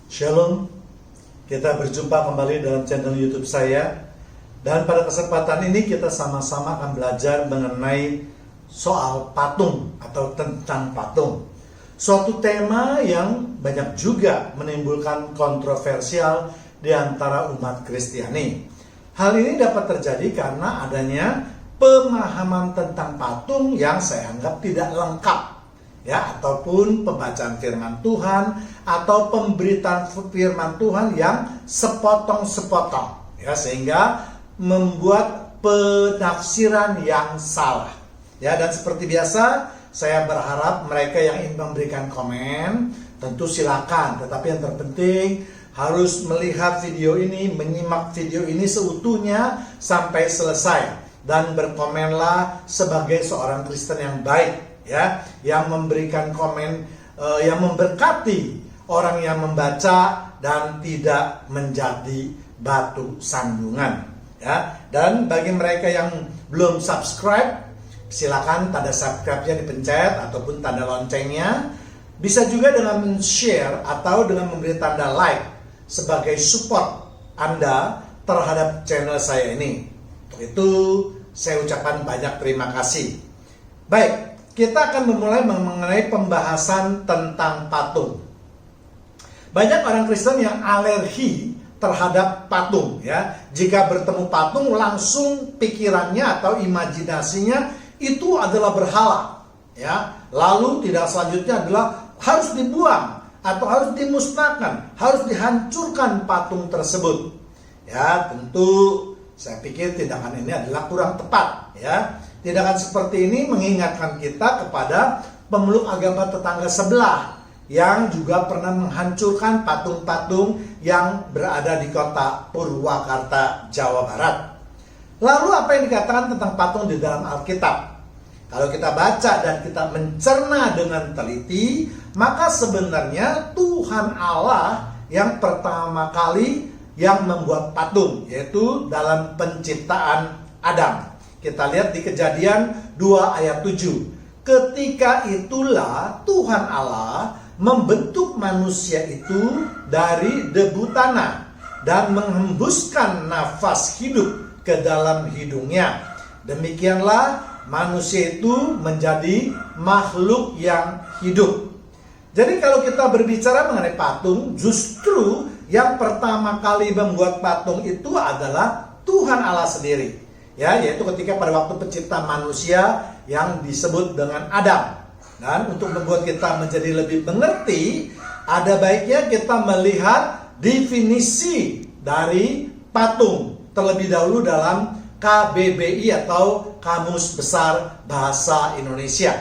Shalom, kita berjumpa kembali dalam channel YouTube saya. Dan pada kesempatan ini kita sama-sama akan belajar mengenai soal patung atau tentang patung. Suatu tema yang banyak juga menimbulkan kontroversial di antara umat Kristiani. Hal ini dapat terjadi karena adanya pemahaman tentang patung yang saya anggap tidak lengkap. Ataupun pembacaan firman Tuhan atau pemberitaan firman Tuhan yang sepotong-sepotong, sehingga membuat penafsiran yang salah. Dan seperti biasa, saya berharap mereka yang ingin memberikan komen tentu silakan, tetapi yang terpenting harus melihat video ini, menyimak video ini seutuhnya sampai selesai, dan berkomenlah sebagai seorang Kristen yang baik, yang memberikan komen yang memberkati orang yang membaca dan tidak menjadi batu sandungan. Dan bagi mereka yang belum subscribe, silakan tanda subscribe-nya dipencet ataupun tanda loncengnya. Bisa juga dengan share atau dengan memberi tanda like sebagai support Anda terhadap channel saya ini. Untuk itu saya ucapkan banyak terima kasih. Baik, kita akan memulai mengenai pembahasan tentang patung. Banyak orang Kristen yang alergi terhadap patung, Jika bertemu patung langsung pikirannya atau imajinasinya itu adalah berhala, Lalu tidak selanjutnya adalah harus dibuang atau harus dimusnahkan, harus dihancurkan patung tersebut. Tentu saya pikir tindakan ini adalah kurang tepat, Tindakan seperti ini mengingatkan kita kepada pemeluk agama tetangga sebelah yang juga pernah menghancurkan patung-patung yang berada di kota Purwakarta, Jawa Barat. Lalu apa yang dikatakan tentang patung di dalam Alkitab? Kalau kita baca dan kita mencerna dengan teliti, maka sebenarnya Tuhan Allah yang pertama kali yang membuat patung, yaitu dalam penciptaan Adam. Kita lihat di Kejadian 2 ayat 7. Ketika itulah Tuhan Allah membentuk manusia itu dari debu tanah dan menghembuskan nafas hidup ke dalam hidungnya. Demikianlah manusia itu menjadi makhluk yang hidup. Jadi kalau kita berbicara mengenai patung, justru yang pertama kali membuat patung itu adalah Tuhan Allah sendiri. Yaitu ketika pada waktu pencipta manusia yang disebut dengan Adam. Dan untuk membuat kita menjadi lebih mengerti, ada baiknya kita melihat definisi dari patung terlebih dahulu dalam KBBI atau Kamus Besar Bahasa Indonesia.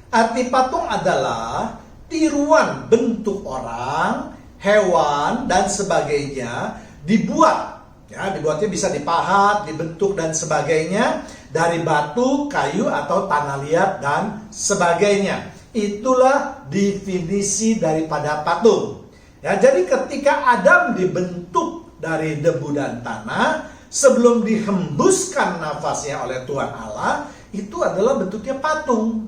Arti patung adalah tiruan bentuk orang, hewan, dan sebagainya dibuatnya bisa dipahat, dibentuk dan sebagainya dari batu, kayu atau tanah liat dan sebagainya. Itulah definisi daripada patung. Jadi ketika Adam dibentuk dari debu dan tanah, sebelum dihembuskan nafasnya oleh Tuhan Allah, itu adalah bentuknya patung,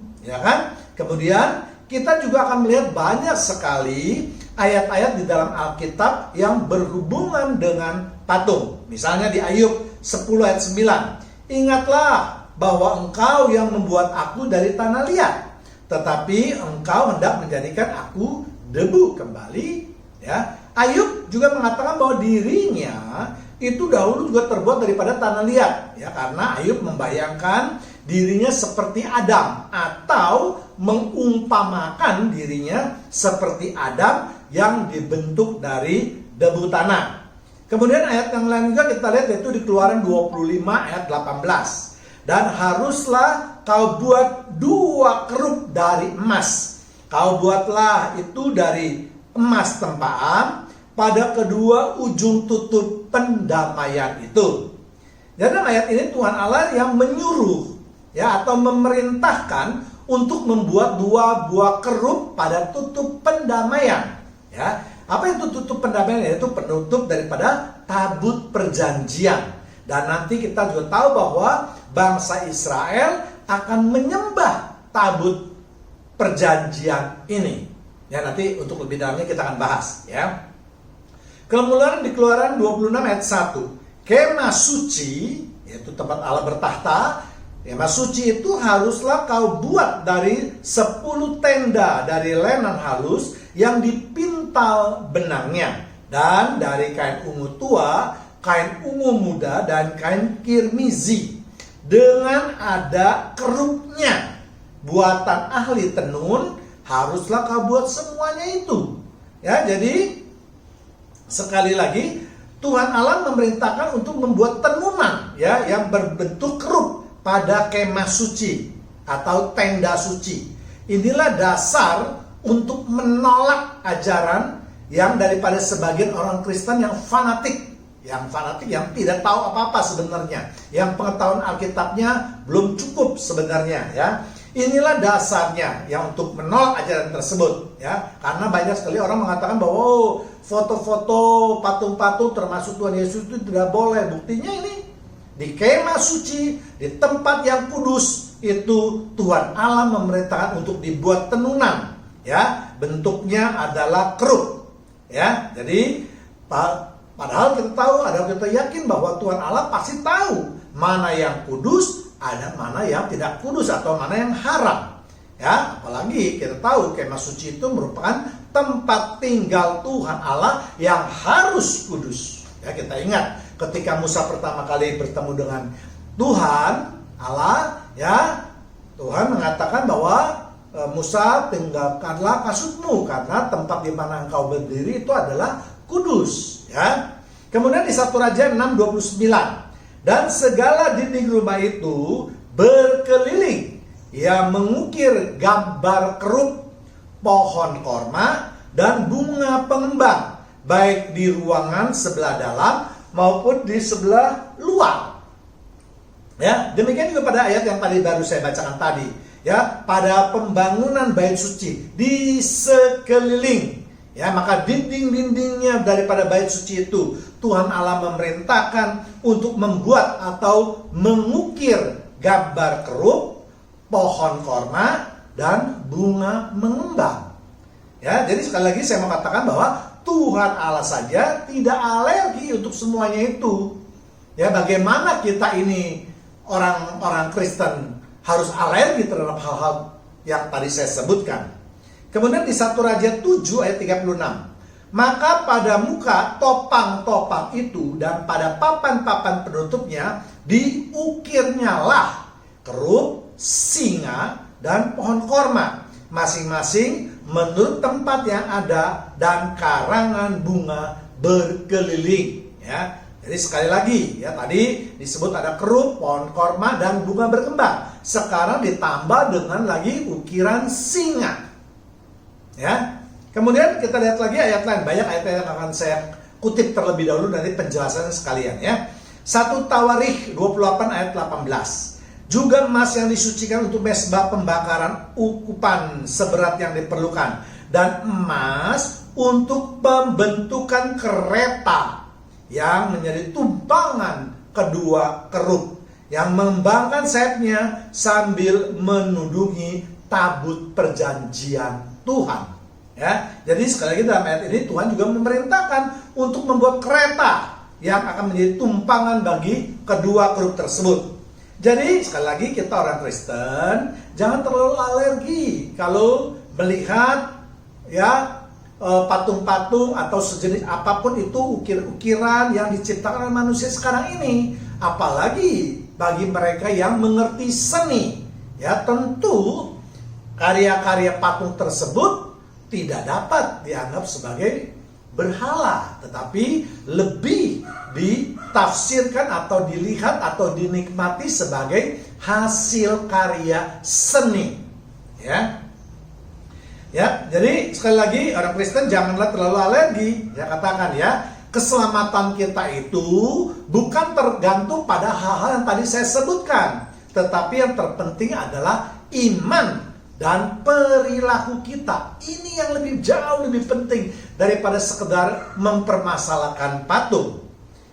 Kemudian kita juga akan melihat banyak sekali ayat-ayat di dalam Alkitab yang berhubungan dengan patung. Misalnya di Ayub 10 ayat 9. Ingatlah bahwa engkau yang membuat aku dari tanah liat, tetapi engkau hendak menjadikan aku debu kembali. Ayub juga mengatakan bahwa dirinya itu dahulu juga terbuat daripada tanah liat, karena Ayub membayangkan dirinya seperti Adam atau mengumpamakan dirinya seperti Adam yang dibentuk dari debu tanah. Kemudian ayat yang lain juga kita lihat, yaitu di Keluaran 25 ayat 18. Dan haruslah kau buat 2 kerup dari emas. Kau buatlah itu dari emas tempaan pada kedua ujung tutup pendamaian itu. Jadi ayat ini Tuhan Allah yang menyuruh atau memerintahkan untuk membuat 2 buah kerup pada tutup pendamaian. Apa itu tutup pendamaian? Yaitu penutup daripada tabut perjanjian. Dan nanti kita juga tahu bahwa bangsa Israel akan menyembah tabut perjanjian ini. Nanti untuk lebih dalamnya kita akan bahas, Kemudian di Keluaran 26 ayat 1. Kemah suci, yaitu tempat Allah bertahta, kemah suci itu haruslah kau buat dari 10 tenda dari lenan halus yang dipintal benangnya, dan dari kain ungu tua, kain ungu muda, dan kain kirmizi, dengan ada kerupnya. Buatan ahli tenun haruslah kau buat semuanya itu. Ya, jadi sekali lagi Tuhan Allah memerintahkan untuk membuat tenunan ya yang berbentuk kerup pada kemah suci atau tenda suci. Inilah dasar untuk menolak ajaran yang daripada sebagian orang Kristen yang fanatik, yang tidak tahu apa-apa sebenarnya, yang pengetahuan Alkitabnya belum cukup sebenarnya ya. Inilah dasarnya yang untuk menolak ajaran tersebut ya. Karena banyak sekali orang mengatakan bahwa foto-foto patung-patung termasuk Tuhan Yesus itu tidak boleh. Buktinya ini di kemah suci, di tempat yang kudus itu Tuhan Allah memerintahkan untuk dibuat tenunan ya. Bentuknya adalah kerup ya. Jadi padahal kita tahu, kita yakin bahwa Tuhan Allah pasti tahu mana yang kudus, ada mana yang tidak kudus atau mana yang haram ya. Apalagi kita tahu kemah suci itu merupakan tempat tinggal Tuhan Allah yang harus kudus ya. Kita ingat ketika Musa pertama kali bertemu dengan Tuhan Allah ya, Tuhan mengatakan bahwa Musa, tinggalkanlah kasutmu karena tempat di mana engkau berdiri itu adalah kudus ya. Kemudian di 1 Raja 6:29, dan segala dinding rumah itu berkeliling yang mengukir gambar kerup, pohon korma, dan bunga pengembang, baik di ruangan sebelah dalam maupun di sebelah luar. Ya, demikian juga pada ayat yang tadi baru saya bacakan tadi. Ya, pada pembangunan bait suci di sekeliling. Ya, maka dinding-dindingnya daripada bait suci itu Tuhan Allah memerintahkan untuk membuat atau mengukir gambar kerup, pohon korma, dan bunga mengembang. Ya, jadi sekali lagi saya mau katakan bahwa Tuhan Allah saja tidak alergi untuk semuanya itu. Ya, bagaimana kita ini orang-orang Kristen harus alergi terhadap hal-hal yang tadi saya sebutkan. Kemudian di 1 Raja 7 ayat 36. Maka pada muka topang-topang itu dan pada papan-papan penutupnya diukirnyalah kerup, singa, dan pohon korma, masing-masing menurut tempat yang ada, dan karangan bunga berkeliling ya. Jadi sekali lagi ya, tadi disebut ada kerup, pohon korma, dan bunga berkembang. Sekarang ditambah dengan lagi ukiran singa. Ya. Kemudian kita lihat lagi ayat lain. Banyak ayat yang akan saya kutip terlebih dahulu dari penjelasannya sekalian ya. 1 Tawarikh 28 ayat 18. Juga emas yang disucikan untuk mezbah pembakaran ukupan seberat yang diperlukan, dan emas untuk pembentukan kereta yang menjadi tumpangan kedua kerup yang mengembangkan sayapnya sambil menudungi tabut perjanjian Tuhan. Ya, jadi sekali lagi dalam ayat ini Tuhan juga memerintahkan untuk membuat kereta yang akan menjadi tumpangan bagi kedua kerup tersebut. Jadi sekali lagi kita orang Kristen jangan terlalu alergi kalau melihat ya patung-patung atau sejenis apapun itu, ukir-ukiran yang diciptakan oleh manusia sekarang ini. Apalagi bagi mereka yang mengerti seni, ya tentu karya-karya patung tersebut tidak dapat dianggap sebagai berhala, tetapi lebih ditafsirkan atau dilihat atau dinikmati sebagai hasil karya seni. Ya, jadi sekali lagi orang Kristen janganlah terlalu alergi. Ya, katakan ya, keselamatan kita itu bukan tergantung pada hal-hal yang tadi saya sebutkan, tetapi yang terpenting adalah iman dan perilaku kita. Ini yang jauh lebih penting daripada sekedar mempermasalahkan patung.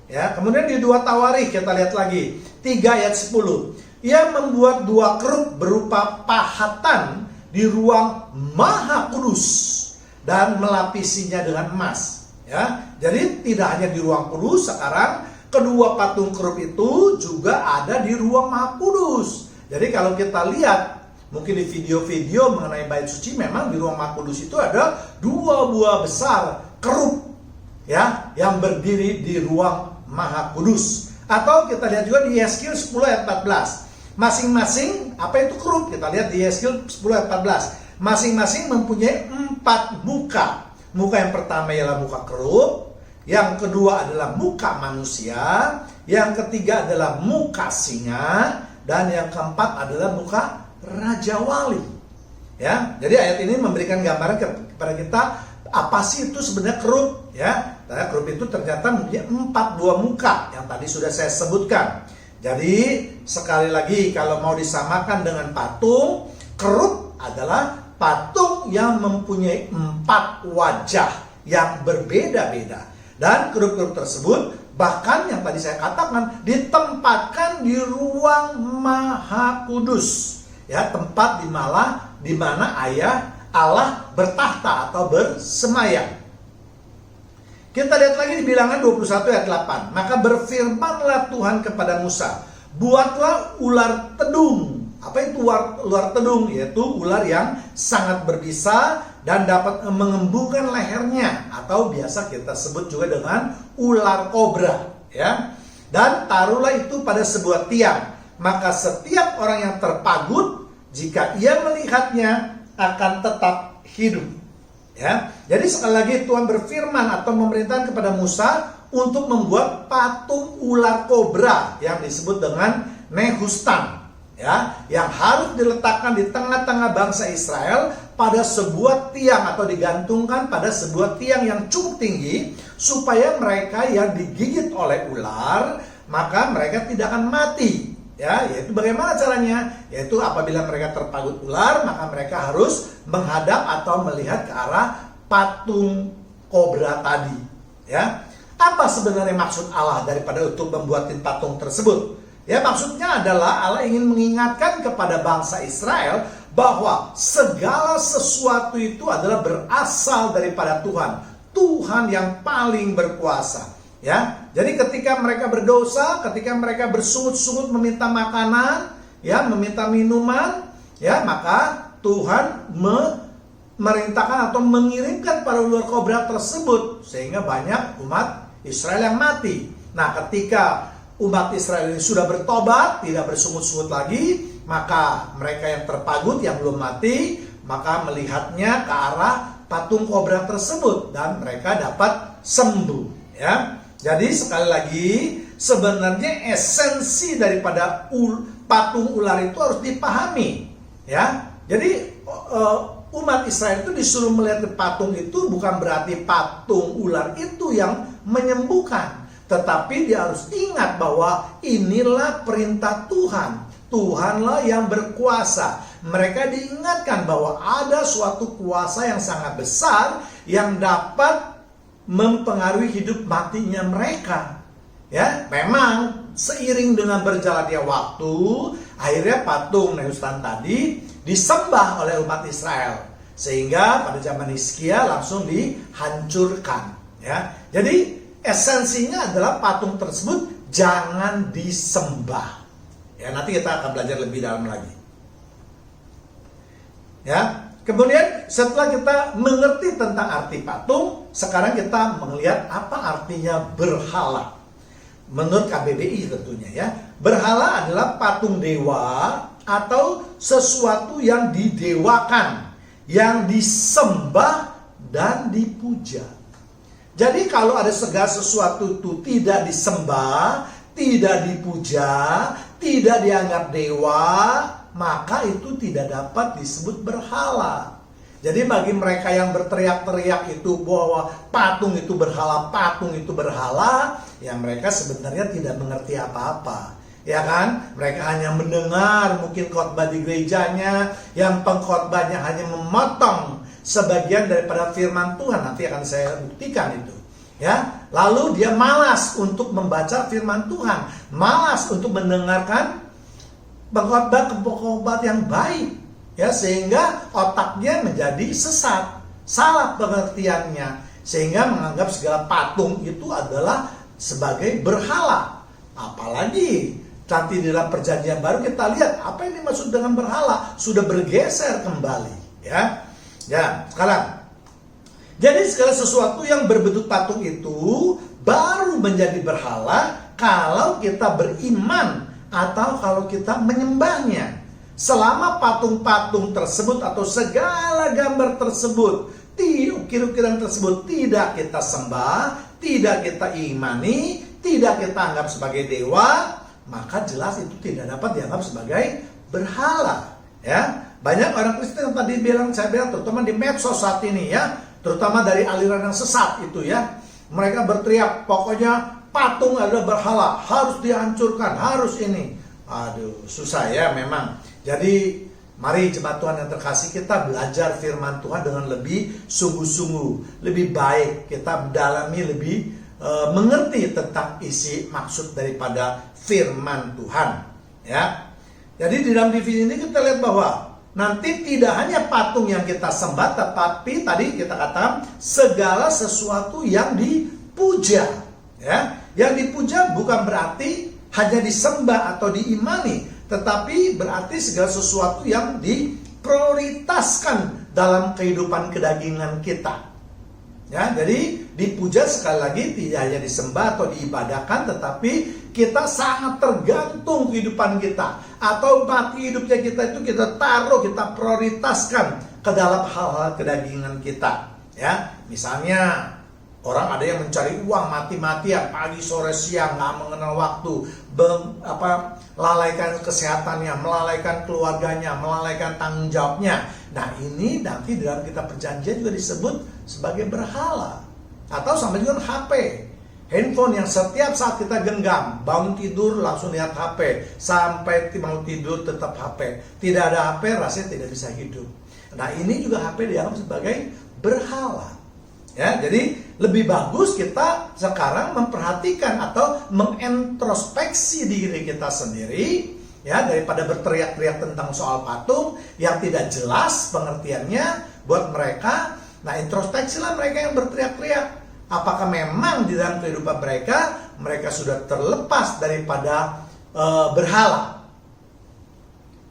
Ya, kemudian di 2 Tawarikh kita lihat lagi 3 ayat 10. Ia membuat 2 kerup berupa pahatan di ruang maha kudus dan melapisinya dengan emas. Ya, Jadi tidak hanya di ruang kudus, sekarang kedua patung kerub itu juga ada di ruang Maha Kudus. Jadi kalau kita lihat mungkin di video-video mengenai bait suci, memang di ruang Maha Kudus itu ada 2 buah besar kerub ya yang berdiri di ruang Maha Kudus. Atau kita lihat juga di Yeskiel 10 ayat 14. Masing-masing apa itu kerub? Kita lihat di Yeskiel 10 ayat 14. Masing-masing mempunyai 4 muka. Muka yang pertama ialah muka kerub, yang kedua adalah muka manusia, yang ketiga adalah muka singa, dan yang keempat adalah muka Raja Wali. Ya, jadi ayat ini memberikan gambaran kepada kita apa sih itu sebenarnya kerub, ya. Karena kerub itu ternyata mempunyai 4 buah muka yang tadi sudah saya sebutkan. Jadi sekali lagi kalau mau disamakan dengan patung, kerub adalah patung yang mempunyai 4 wajah yang berbeda-beda. Dan kerub-kerub tersebut bahkan yang tadi saya katakan ditempatkan di ruang Maha Kudus. Ya, tempat di mana Allah bertahta atau bersemayam. Kita lihat lagi di Bilangan 21 ayat 8. Maka berfirmanlah Tuhan kepada Musa, buatlah ular tedung. Apa itu ular tedung? Yaitu ular yang sangat berbisa dan dapat mengembungkan lehernya, atau biasa kita sebut juga dengan ular kobra, ya. Dan taruhlah itu pada sebuah tiang, maka setiap orang yang terpagut jika ia melihatnya akan tetap hidup, ya. Jadi sekali lagi Tuhan berfirman atau memerintahkan kepada Musa untuk membuat patung ular kobra yang disebut dengan Nehustan, ya, yang harus diletakkan di tengah-tengah bangsa Israel pada sebuah tiang atau digantungkan pada sebuah tiang yang cukup tinggi, supaya mereka yang digigit oleh ular maka mereka tidak akan mati, ya. Yaitu bagaimana caranya? Yaitu apabila mereka terpagut ular, maka mereka harus menghadap atau melihat ke arah patung kobra tadi, ya. Apa sebenarnya maksud Allah daripada untuk membuat patung tersebut? Ya, maksudnya adalah Allah ingin mengingatkan kepada bangsa Israel bahwa segala sesuatu itu adalah berasal daripada Tuhan. Tuhan yang paling berkuasa, ya. Jadi ketika mereka berdosa, ketika mereka bersungut-sungut meminta makanan, ya, meminta minuman, ya, maka Tuhan memerintahkan atau mengirimkan para ular kobra tersebut sehingga banyak umat Israel yang mati. Nah, ketika umat Israel ini sudah bertobat, tidak bersungut-sungut lagi, maka mereka yang terpagut, yang belum mati, maka melihatnya ke arah patung kobra tersebut dan mereka dapat sembuh, ya. Jadi sekali lagi sebenarnya esensi daripada patung ular itu harus dipahami, ya. Jadi umat Israel itu disuruh melihat patung itu bukan berarti patung ular itu yang menyembuhkan. Tetapi dia harus ingat bahwa inilah perintah Tuhan. Tuhanlah yang berkuasa. Mereka diingatkan bahwa ada suatu kuasa yang sangat besar yang dapat mempengaruhi hidup matinya mereka. Ya, memang seiring dengan berjalannya waktu, akhirnya patung Nehustan tadi disembah oleh umat Israel. Sehingga pada zaman Hizkia langsung dihancurkan. Ya, jadi esensinya adalah patung tersebut jangan disembah. Ya, nanti kita akan belajar lebih dalam lagi. Ya, kemudian setelah kita mengerti tentang arti patung, sekarang kita melihat apa artinya berhala. Menurut KBBI tentunya, ya. Berhala adalah patung dewa atau sesuatu yang didewakan, yang disembah dan dipuja. Jadi kalau ada segala sesuatu itu tidak disembah, tidak dipuja, tidak dianggap dewa, maka itu tidak dapat disebut berhala. Jadi bagi mereka yang berteriak-teriak itu bahwa patung itu berhala, ya mereka sebenarnya tidak mengerti apa-apa. Ya kan? Mereka hanya mendengar mungkin khotbah di gerejanya, yang pengkhotbahnya hanya memotong sebagian daripada firman Tuhan. Nanti akan saya buktikan itu, ya. Lalu dia malas untuk membaca firman Tuhan, malas untuk mendengarkan pengkhotbah yang baik, ya, sehingga otaknya menjadi sesat, salah pengertiannya. sehingga menganggap segala patung itu adalah sebagai berhala. Apalagi nanti di dalam perjanjian baru kita lihat apa yang dimaksud dengan berhala sudah bergeser kembali, ya. Ya, sekarang jadi segala sesuatu yang berbentuk patung itu baru menjadi berhala kalau kita beriman atau kalau kita menyembahnya. Selama patung-patung tersebut atau segala gambar tersebut, ukir-ukiran tersebut tidak kita sembah, tidak kita imani, tidak kita anggap sebagai dewa, maka jelas itu tidak dapat dianggap sebagai berhala. Ya, banyak orang Kristen yang tadi saya bilang terutama di medsos saat ini, ya, terutama dari aliran yang sesat itu, ya, mereka berteriak pokoknya patung adalah berhala, harus dihancurkan, harus ini. Aduh, susah ya memang. Jadi mari jemaat Tuhan yang terkasih, kita belajar firman Tuhan dengan lebih sungguh-sungguh, lebih baik, kita mendalami, lebih mengerti tentang isi maksud daripada firman Tuhan, ya. Jadi di dalam divisi ini kita lihat bahwa nanti tidak hanya patung yang kita sembah, tetapi tadi kita katakan segala sesuatu yang dipuja, ya. Yang dipuja bukan berarti hanya disembah atau diimani, tetapi berarti segala sesuatu yang diprioritaskan dalam kehidupan kedagingan kita. Ya, jadi dipuja sekali lagi tidak hanya disembah atau diibadahkan, tetapi kita sangat tergantung kehidupan kita atau mati hidupnya kita itu kita taruh, kita prioritaskan ke dalam hal-hal kedagingan kita. Ya, misalnya orang ada yang mencari uang mati-matian, pagi, sore, siang, nggak mengenal waktu, melalaikan kesehatannya, melalaikan keluarganya, melalaikan tanggung jawabnya. Nah, ini nanti dalam kitab perjanjian juga disebut sebagai berhala. Atau sama dengan HP, handphone yang setiap saat kita genggam, bangun tidur langsung lihat HP, sampai mau tidur tetap HP. Tidak ada HP rasanya tidak bisa hidup. Nah, ini juga HP dianggap sebagai berhala. Ya, jadi lebih bagus kita sekarang memperhatikan atau mengintrospeksi diri kita sendiri, ya, daripada berteriak-teriak tentang soal patung yang tidak jelas pengertiannya buat mereka. Nah, introspeksilah mereka yang berteriak-teriak. Apakah memang di dalam kehidupan mereka sudah terlepas daripada berhala?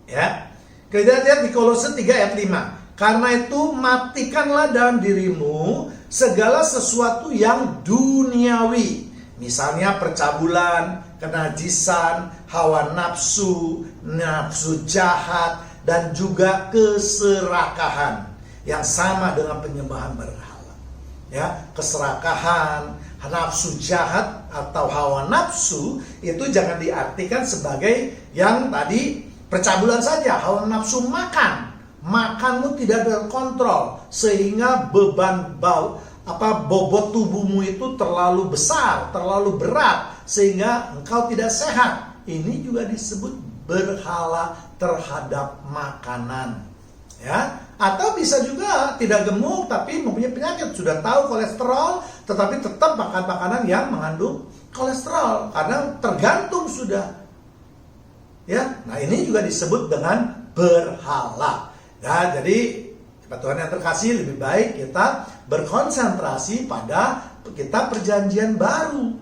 Ya, kita lihat di Kolose 3 ayat 5. Karena itu matikanlah dalam dirimu segala sesuatu yang duniawi, misalnya percabulan, kenajisan, hawa nafsu, nafsu jahat, dan juga keserakahan yang sama dengan penyembahan berhala. Ya, keserakahan, nafsu jahat atau hawa nafsu itu jangan diartikan sebagai yang tadi percabulan saja, hawa nafsu makan. Makanmu tidak terkontrol sehingga beban bobot tubuhmu itu terlalu besar, terlalu berat sehingga engkau tidak sehat. Ini juga disebut berhala terhadap makanan, ya. Atau bisa juga tidak gemuk tapi mempunyai penyakit, sudah tahu kolesterol tetapi tetap makan makanan yang mengandung kolesterol karena tergantung sudah, ya. Nah, ini juga disebut dengan berhala. Ya, jadi Tuhan yang terkasih, lebih baik kita berkonsentrasi pada kitab perjanjian baru.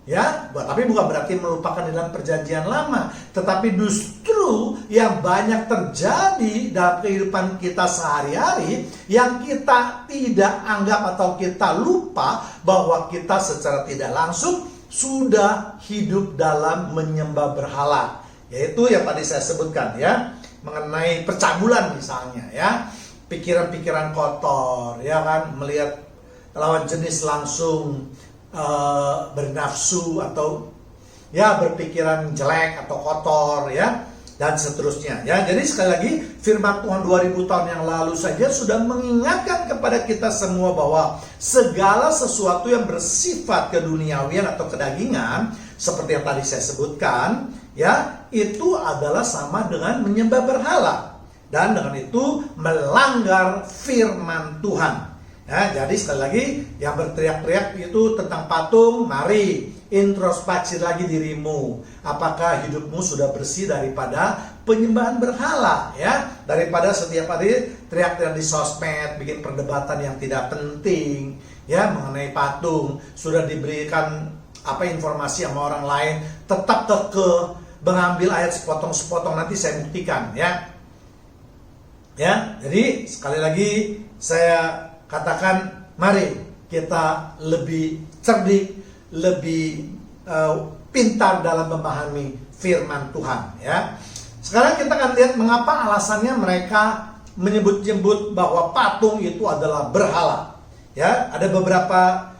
Ya, tapi bukan berarti melupakan dalam perjanjian lama, tetapi justru yang banyak terjadi dalam kehidupan kita sehari-hari yang kita tidak anggap atau kita lupa bahwa kita secara tidak langsung sudah hidup dalam menyembah berhala. Yaitu yang tadi saya sebutkan, ya, mengenai percabulan misalnya, ya, pikiran-pikiran kotor, ya kan, melihat lawan jenis langsung bernafsu atau ya berpikiran jelek atau kotor, ya, dan seterusnya, ya. Jadi sekali lagi firman Tuhan 2000 tahun yang lalu saja sudah mengingatkan kepada kita semua bahwa segala sesuatu yang bersifat keduniawian atau kedagingan seperti yang tadi saya sebutkan, ya, itu adalah sama dengan menyembah berhala dan dengan itu melanggar firman Tuhan. Ya, jadi sekali lagi yang berteriak-teriak itu tentang patung, mari introspeksi lagi dirimu. Apakah hidupmu sudah bersih daripada penyembahan berhala, ya. Daripada setiap hari teriak-teriak di sosmed, bikin perdebatan yang tidak penting, ya, mengenai patung. Sudah diberikan informasi sama orang lain, tetap kekeh mengambil ayat sepotong-sepotong, nanti saya buktikan, ya. Ya, jadi sekali lagi saya katakan, mari kita lebih cerdik, lebih pintar dalam memahami firman Tuhan, ya. Sekarang kita akan lihat mengapa alasannya mereka menyebut-nyebut bahwa patung itu adalah berhala. Ya, ada beberapa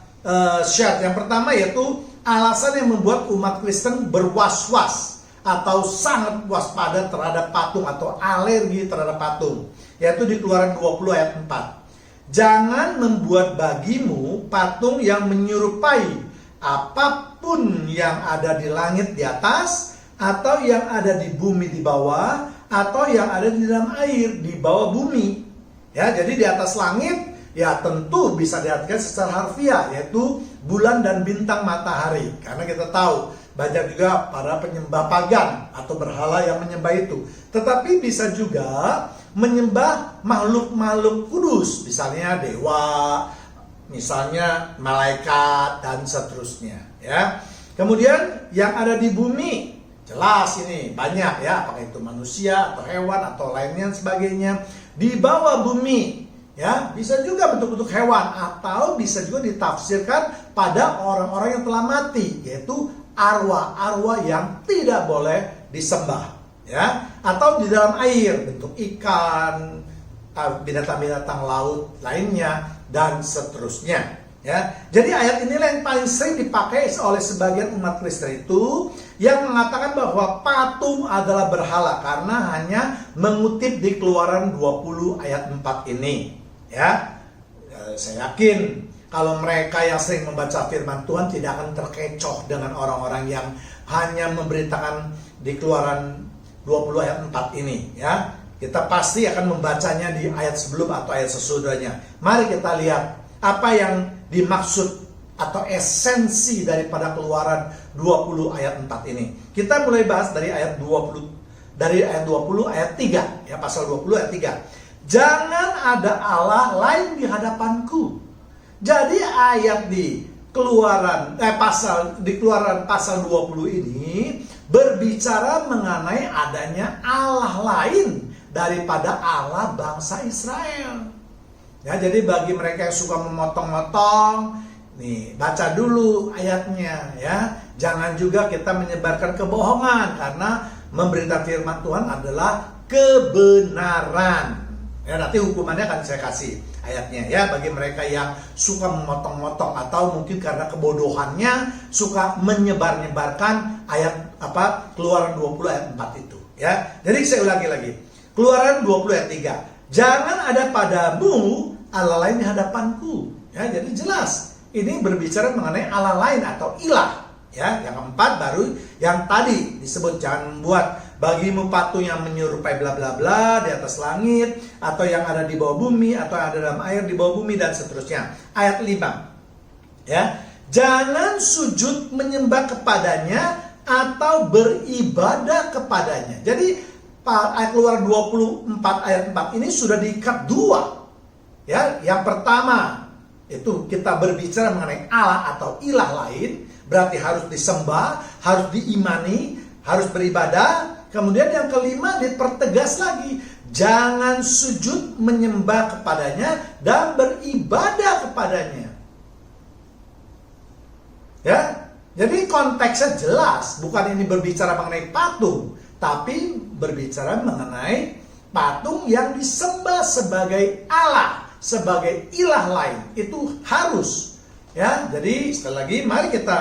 syarat. Yang pertama yaitu alasan yang membuat umat Kristen berwas-was atau sangat waspada terhadap patung atau alergi terhadap patung, yaitu di Keluaran 20 ayat 4. Jangan membuat bagimu patung yang menyerupai apapun yang ada di langit di atas, atau yang ada di bumi di bawah, atau yang ada di dalam air di bawah bumi. Ya, jadi di atas langit ya tentu bisa diartikan secara harfiah, yaitu bulan dan bintang matahari. Karena kita tahu banyak juga para penyembah pagan atau berhala yang menyembah itu. Tetapi bisa juga menyembah makhluk-makhluk kudus, misalnya dewa, misalnya malaikat, dan seterusnya, ya. Kemudian yang ada di bumi, jelas ini banyak, ya, apakah itu manusia atau hewan atau lainnya sebagainya. Di bawah bumi, ya, bisa juga bentuk-bentuk hewan, atau bisa juga ditafsirkan pada orang-orang yang telah mati, yaitu arwah-arwah yang tidak boleh disembah, ya. Atau di dalam air, bentuk ikan, binatang-binatang laut lainnya, dan seterusnya, ya. Jadi ayat inilah yang paling sering dipakai oleh sebagian umat Kristen itu, yang mengatakan bahwa patung adalah berhala, karena hanya mengutip di Keluaran 20 ayat 4 ini, ya. Saya yakin kalau mereka yang sering membaca firman Tuhan tidak akan terkecoh dengan orang-orang yang hanya memberitakan di Keluaran 20 ayat 4 ini, ya. Kita pasti akan membacanya di ayat sebelum atau ayat sesudahnya. Mari kita lihat apa yang dimaksud atau esensi daripada Keluaran 20 ayat 4 ini. Kita mulai bahas dari ayat 20 ayat 3, ya, pasal 20 ayat 3. Jangan ada Allah lain di hadapanku. Jadi ayat di Keluaran pasal 20 ini berbicara mengenai adanya Allah lain daripada Allah bangsa Israel. Ya, jadi bagi mereka yang suka memotong-motong, nih, baca dulu ayatnya, ya. Jangan juga kita menyebarkan kebohongan, karena memberitakan firman Tuhan adalah kebenaran. Ya, nanti hukumannya akan saya kasih ayatnya, ya, bagi mereka yang suka memotong-motong atau mungkin karena kebodohannya suka menyebar-nyebarkan ayat Keluaran 20 ayat 4 itu, ya. Jadi saya ulangi lagi. Keluaran 20 ayat 3. Jangan ada padamu Allah lain di hadapanku. Ya, jadi jelas ini berbicara mengenai Allah lain atau ilah, ya. Yang keempat baru yang tadi disebut, jangan membuat bagimu patung yang menyerupai bla bla bla di atas langit, atau yang ada di bawah bumi, atau yang ada dalam air di bawah bumi, dan seterusnya. Ayat 5. Ya. Jangan sujud menyembah kepadanya atau beribadah kepadanya. Jadi ayat Keluaran 24 ayat 4 ini sudah diikat dua. Ya, yang pertama itu kita berbicara mengenai Allah atau ilah lain, berarti harus disembah, harus diimani, harus beribadah. Kemudian yang kelima dipertegas lagi, jangan sujud menyembah kepadanya dan beribadah kepadanya. Ya, jadi konteksnya jelas, bukan ini berbicara mengenai patung, tapi berbicara mengenai patung yang disembah sebagai Allah, sebagai ilah lain. Itu harus, ya. Jadi sekali lagi mari kita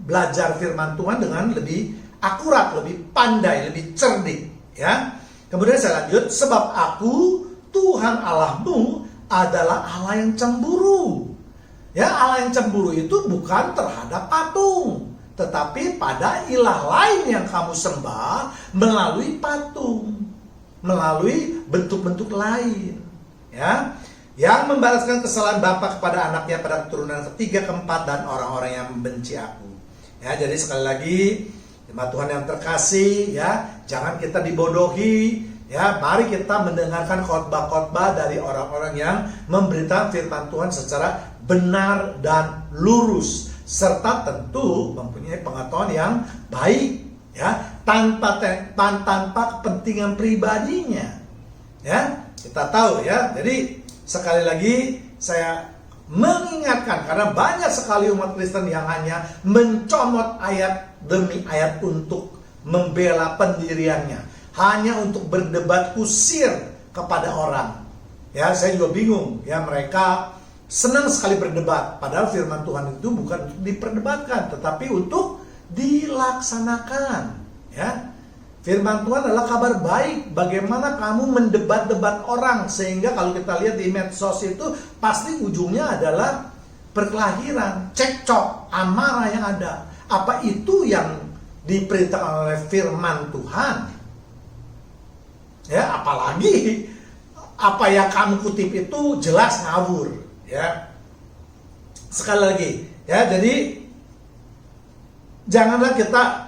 belajar firman Tuhan dengan lebih akurat, lebih pandai, lebih cerdik, ya. Kemudian saya lanjut, sebab aku Tuhan Allahmu adalah Allah yang cemburu. Ya, Allah yang cemburu itu bukan terhadap patung, tetapi pada ilah lain yang kamu sembah melalui patung, melalui bentuk-bentuk lain, ya, yang membalaskan kesalahan bapa kepada anaknya pada keturunan ketiga, keempat, dan orang-orang yang membenci aku. Ya, jadi sekali lagi Jemaat Tuhan yang terkasih, ya, jangan kita dibodohi, ya. Mari kita mendengarkan khotbah-khotbah dari orang-orang yang memberitakan firman Tuhan secara benar dan lurus, serta tentu mempunyai pengetahuan yang baik, ya, tanpa kepentingan pribadinya, ya. Kita tahu, ya. Jadi sekali lagi saya mengingatkan, karena banyak sekali umat Kristen yang hanya mencomot ayat demi ayat untuk membela pendiriannya, hanya untuk berdebat kusir kepada orang. Ya, saya juga bingung, ya, mereka senang sekali berdebat, padahal firman Tuhan itu bukan untuk diperdebatkan, tetapi untuk dilaksanakan, ya. Firman Tuhan adalah kabar baik. Bagaimana kamu mendebat-debat orang, sehingga kalau kita lihat di medsos itu pasti ujungnya adalah perkelahian, cekcok, amarah yang ada. Apa itu yang diperintahkan oleh firman Tuhan? Ya, apalagi apa yang kamu kutip itu jelas ngawur, ya. Sekali lagi, ya, jadi janganlah kita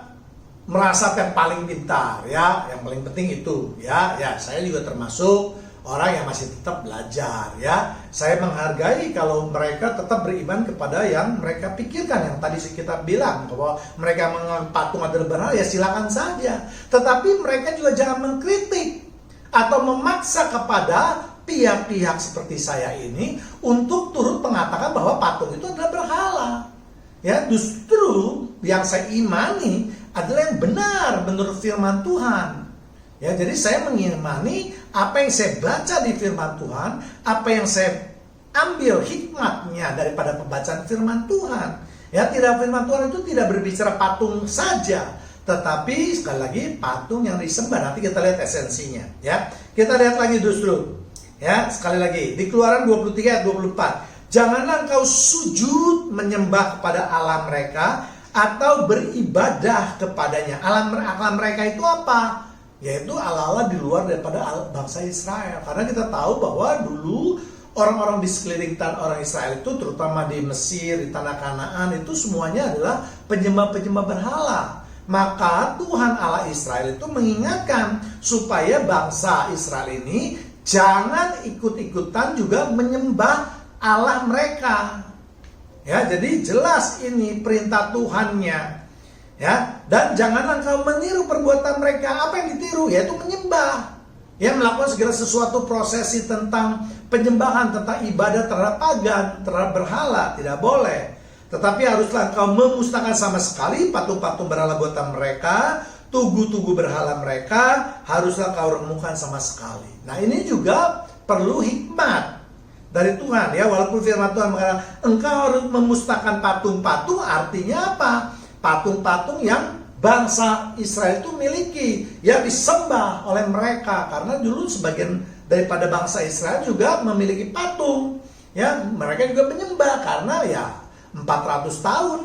merasa yang paling pintar, ya. Yang paling penting itu, ya, saya juga termasuk orang yang masih tetap belajar, ya. Saya menghargai kalau mereka tetap beriman kepada yang mereka pikirkan, yang tadi kita bilang bahwa mereka menganggap patung adalah berhala, ya silakan saja. Tetapi mereka juga jangan mengkritik atau memaksa kepada pihak-pihak seperti saya ini untuk turut mengatakan bahwa patung itu adalah berhala. Ya, justru yang saya imani adalah yang benar menurut firman Tuhan. Ya, jadi saya mengimani apa yang saya baca di firman Tuhan, apa yang saya ambil hikmatnya daripada pembacaan firman Tuhan. Ya, tidak, firman Tuhan itu tidak berbicara patung saja, tetapi sekali lagi patung yang disembah. Nanti kita lihat esensinya, ya. Kita lihat lagi justru, ya, sekali lagi di Keluaran 23 ayat 24. Janganlah engkau sujud menyembah kepada Allah mereka atau beribadah kepadanya. Allah mereka itu apa? Yaitu Allah-Allah di luar daripada bangsa Israel. Karena kita tahu bahwa dulu orang-orang di sekeliling orang Israel itu, terutama di Mesir, di tanah Kanaan, itu semuanya adalah penyembah-penyembah berhala. Maka Tuhan Allah Israel itu mengingatkan supaya bangsa Israel ini jangan ikut-ikutan juga menyembah Allah mereka. Ya, jadi jelas ini perintah Tuhannya. Ya, dan janganlah engkau meniru perbuatan mereka. Apa yang ditiru? Yaitu menyembah. Ya, melakukan segala sesuatu prosesi tentang penyembahan, tentang ibadah terhadap pagan, terhadap berhala, tidak boleh. Tetapi haruslah engkau memusnahkan sama sekali patung-patung berhala buatan mereka, tugu-tugu berhala mereka, haruslah kau remukkan sama sekali. Nah, ini juga perlu hikmat dari Tuhan, ya. Walaupun firman Tuhan mengatakan engkau harus memusnahkan patung-patung, artinya apa? Patung-patung yang bangsa Israel itu miliki, ya, disembah oleh mereka. Karena dulu sebagian daripada bangsa Israel juga memiliki patung, ya. Mereka juga menyembah karena ya 400 tahun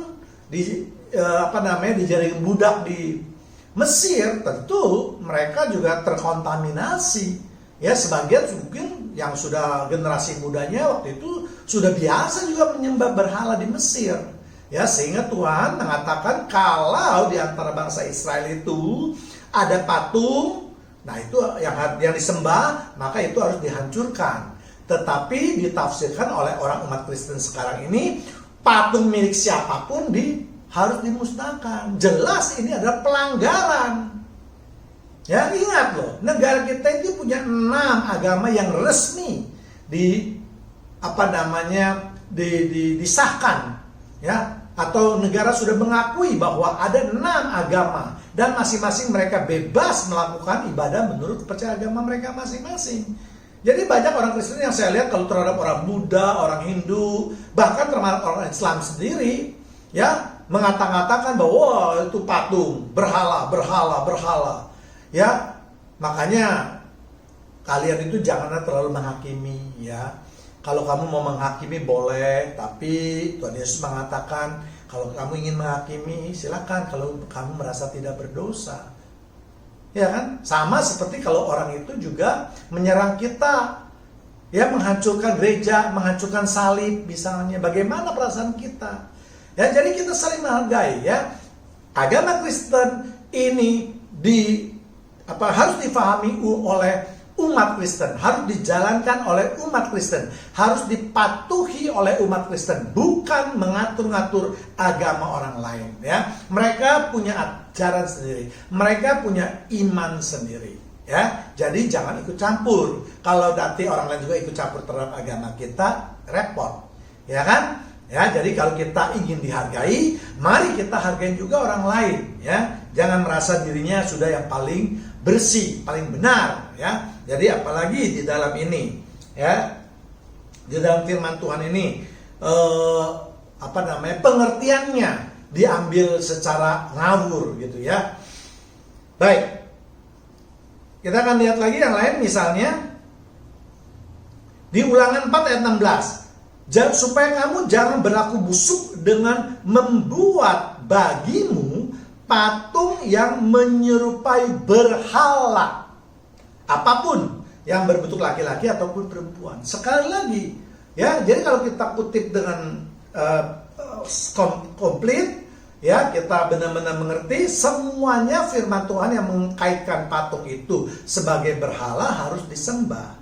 dijadikan budak di Mesir, tentu mereka juga terkontaminasi. Ya, sebagian mungkin yang sudah generasi mudanya waktu itu sudah biasa juga menyembah berhala di Mesir. Ya, sehingga Tuhan mengatakan kalau di antara bangsa Israel itu ada patung, nah itu yang disembah, maka itu harus dihancurkan. Tetapi ditafsirkan oleh orang umat Kristen sekarang ini, patung milik siapapun harus dimusnahkan. Jelas ini adalah pelanggaran. Ya, ingat loh, negara kita itu punya 6 agama yang resmi disahkan, ya, atau negara sudah mengakui bahwa ada 6 agama dan masing-masing mereka bebas melakukan ibadah menurut kepercayaan agama mereka masing-masing. Jadi banyak orang Kristen yang saya lihat kalau terhadap orang Buddha, orang Hindu, bahkan terhadap orang Islam sendiri, ya, mengatakan bahwa itu patung, berhala. Ya, makanya kalian itu janganlah terlalu menghakimi, ya. Kalau kamu mau menghakimi boleh, tapi Tuhan Yesus mengatakan kalau kamu ingin menghakimi silakan, kalau kamu merasa tidak berdosa. Ya kan? Sama seperti kalau orang itu juga menyerang kita, ya, menghancurkan gereja, menghancurkan salib misalnya. Bagaimana perasaan kita? Ya, jadi kita saling menghargai, ya. agama Kristen ini harus difahami oleh umat Kristen, harus dijalankan oleh umat Kristen, harus dipatuhi oleh umat Kristen, bukan mengatur-ngatur agama orang lain. Ya, mereka punya ajaran sendiri, mereka punya iman sendiri. Ya, jadi jangan ikut campur. Kalau nanti orang lain juga ikut campur terhadap agama kita, repot, ya kan? Ya, jadi kalau kita ingin dihargai, mari kita hargai juga orang lain. Ya, jangan merasa dirinya sudah yang paling bersih, paling benar. Ya, jadi apalagi di dalam ini, ya, di dalam firman Tuhan ini, pengertiannya diambil secara ngawur gitu ya. Baik, kita akan lihat lagi yang lain, misalnya di Ulangan 4 ayat 16, supaya kamu jangan berlaku busuk dengan membuat bagimu patung yang menyerupai berhala, apapun yang berbentuk laki-laki ataupun perempuan. Sekali lagi, ya, jadi kalau kita kutip dengan komplit, ya, kita benar-benar mengerti semuanya firman Tuhan yang mengkaitkan patung itu sebagai berhala harus disembah.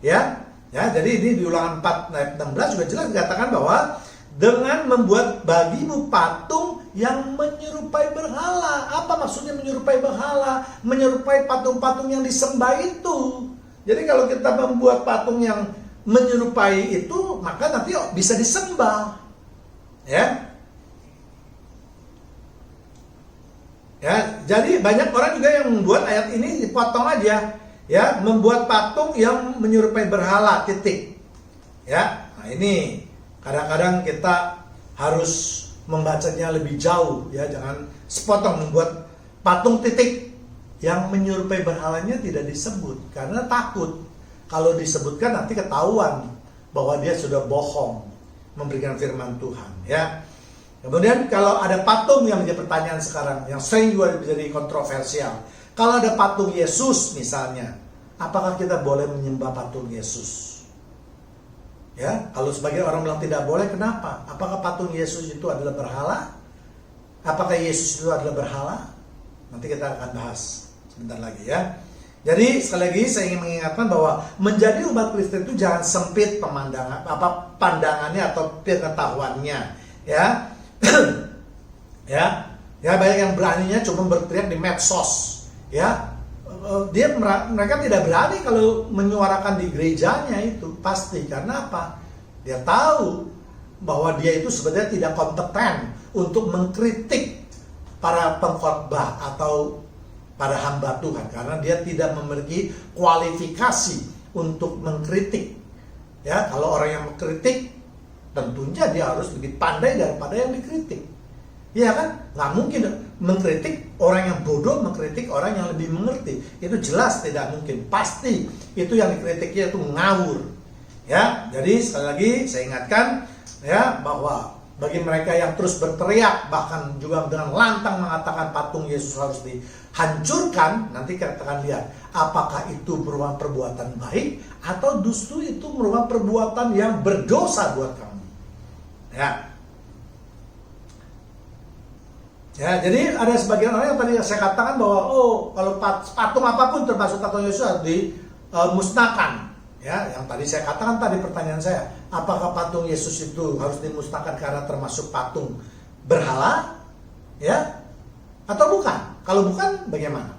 Ya, jadi ini di Ulangan 4 ayat 16 juga jelas dikatakan bahwa dengan membuat bagimu patung yang menyerupai berhala. Apa maksudnya menyerupai berhala? Menyerupai patung-patung yang disembah itu. Jadi kalau kita membuat patung yang menyerupai itu, maka nanti bisa disembah. Ya. Ya, jadi banyak orang juga yang membuat ayat ini dipotong aja. Ya, membuat patung yang menyerupai berhala, titik. Ya. Nah, ini kadang-kadang kita harus membacanya lebih jauh, ya, jangan sepotong membuat patung titik yang menyerupai berhalanya tidak disebut karena takut kalau disebutkan nanti ketahuan bahwa dia sudah bohong memberikan firman Tuhan, ya. Kemudian kalau ada patung yang menjadi pertanyaan sekarang yang sering juga menjadi kontroversial, kalau ada patung Yesus misalnya, apakah kita boleh menyembah patung Yesus? Ya, kalau sebagian orang bilang tidak boleh, kenapa? Apakah patung Yesus itu adalah berhala? Apakah Yesus itu adalah berhala? Nanti kita akan bahas sebentar lagi, ya. Jadi sekali lagi saya ingin mengingatkan bahwa menjadi umat Kristen itu jangan sempit pandangannya atau pengetahuannya, ya. Ya, banyak yang beraninya cuma berteriak di medsos, ya. Mereka tidak berani kalau menyuarakan di gerejanya itu, pasti. Karena apa? Dia tahu bahwa dia itu sebenarnya tidak kompeten untuk mengkritik para pengkhotbah atau para hamba Tuhan, karena dia tidak memiliki kualifikasi untuk mengkritik. Ya, kalau orang yang mengkritik, tentunya dia harus lebih pandai daripada yang dikritik. Iya kan? Nggak mungkin mengkritik orang yang bodoh, mengkritik orang yang lebih mengerti. Itu jelas tidak mungkin. Pasti itu yang dikritiknya itu ngawur. Ya, jadi sekali lagi saya ingatkan, ya, bahwa bagi mereka yang terus berteriak bahkan juga dengan lantang mengatakan patung Yesus harus dihancurkan, nanti kita akan lihat apakah itu merupakan perbuatan baik atau justru itu merupakan perbuatan yang berdosa buat kamu. Ya. Ya, jadi ada sebagian orang yang tadi saya katakan bahwa kalau patung apapun termasuk patung Yesus harus dimusnahkan. Ya, yang tadi saya katakan tadi pertanyaan saya, apakah patung Yesus itu harus dimusnahkan karena termasuk patung berhala? Ya, atau bukan? Kalau bukan, bagaimana?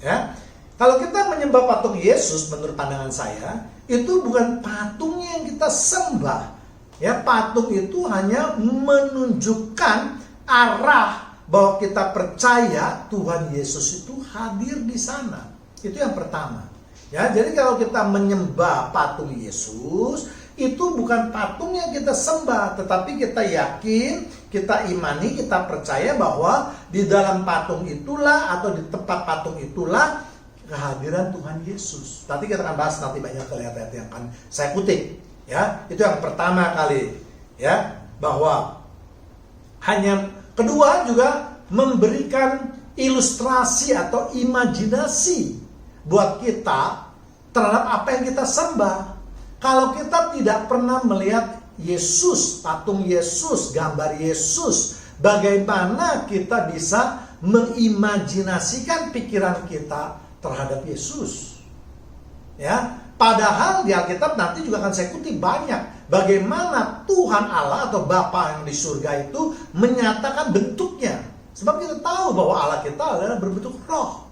Ya, kalau kita menyembah patung Yesus, menurut pandangan saya, itu bukan patungnya yang kita sembah. Ya, patung itu hanya menunjukkan arah bahwa kita percaya Tuhan Yesus itu hadir di sana. Itu yang pertama. Ya, jadi kalau kita menyembah patung Yesus, itu bukan patung yang kita sembah, tetapi kita yakin, kita imani, kita percaya bahwa di dalam patung itulah atau di tempat patung itulah kehadiran Tuhan Yesus. Nanti kita akan bahas nanti banyak ayat-ayat yang akan saya kutip. Ya, itu yang pertama kali. Ya, bahwa hanya kedua juga memberikan ilustrasi atau imajinasi buat kita terhadap apa yang kita sembah. Kalau kita tidak pernah melihat Yesus, patung Yesus, gambar Yesus, bagaimana kita bisa mengimajinasikan pikiran kita terhadap Yesus. Ya, padahal di Alkitab nanti juga akan saya kutip banyak bagaimana Tuhan Allah atau Bapa yang di surga itu menyatakan bentuknya. Sebab kita tahu bahwa Allah kita adalah berbentuk roh.